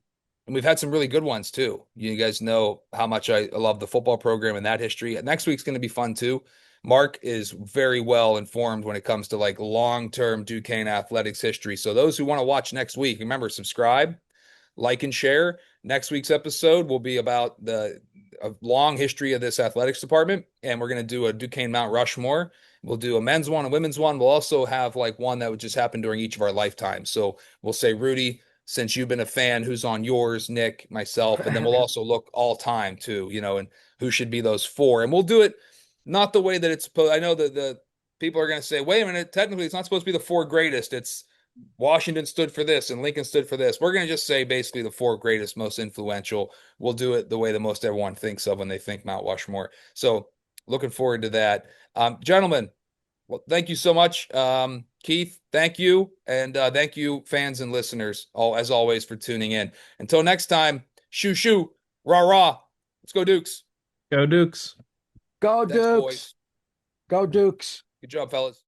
we've had some really good ones too. You guys know how much I love the football program and that history. Next week's going to be fun too. Mark is very well informed when it comes to like long-term Duquesne athletics history. So those who want to watch next week, remember, subscribe, like, and share. Next week's episode will be about a long history of this athletics department. And we're going to do a Duquesne Mount Rushmore. We'll do a men's one, a women's one. We'll also have like one that would just happen during each of our lifetimes. So we'll say, Rudy, since you've been a fan, who's on yours, Nick, myself, and then we'll also look all time too, and who should be those four. And we'll do it not the way that it's supposed. I know that the people are going to say, wait a minute, technically it's not supposed to be the four greatest. It's Washington stood for this and Lincoln stood for this. We're going to just say basically the four greatest, most influential. We'll do it the way that most everyone thinks of when they think Mount Rushmore. So looking forward to that. Gentlemen, well, thank you so much. Keith, thank you. And thank you, fans and listeners, as always, for tuning in. Until next time, shoo, shoo, rah, rah. Let's go, Dukes. Go, Dukes. Go, Dukes. Go, Dukes. Good job, fellas.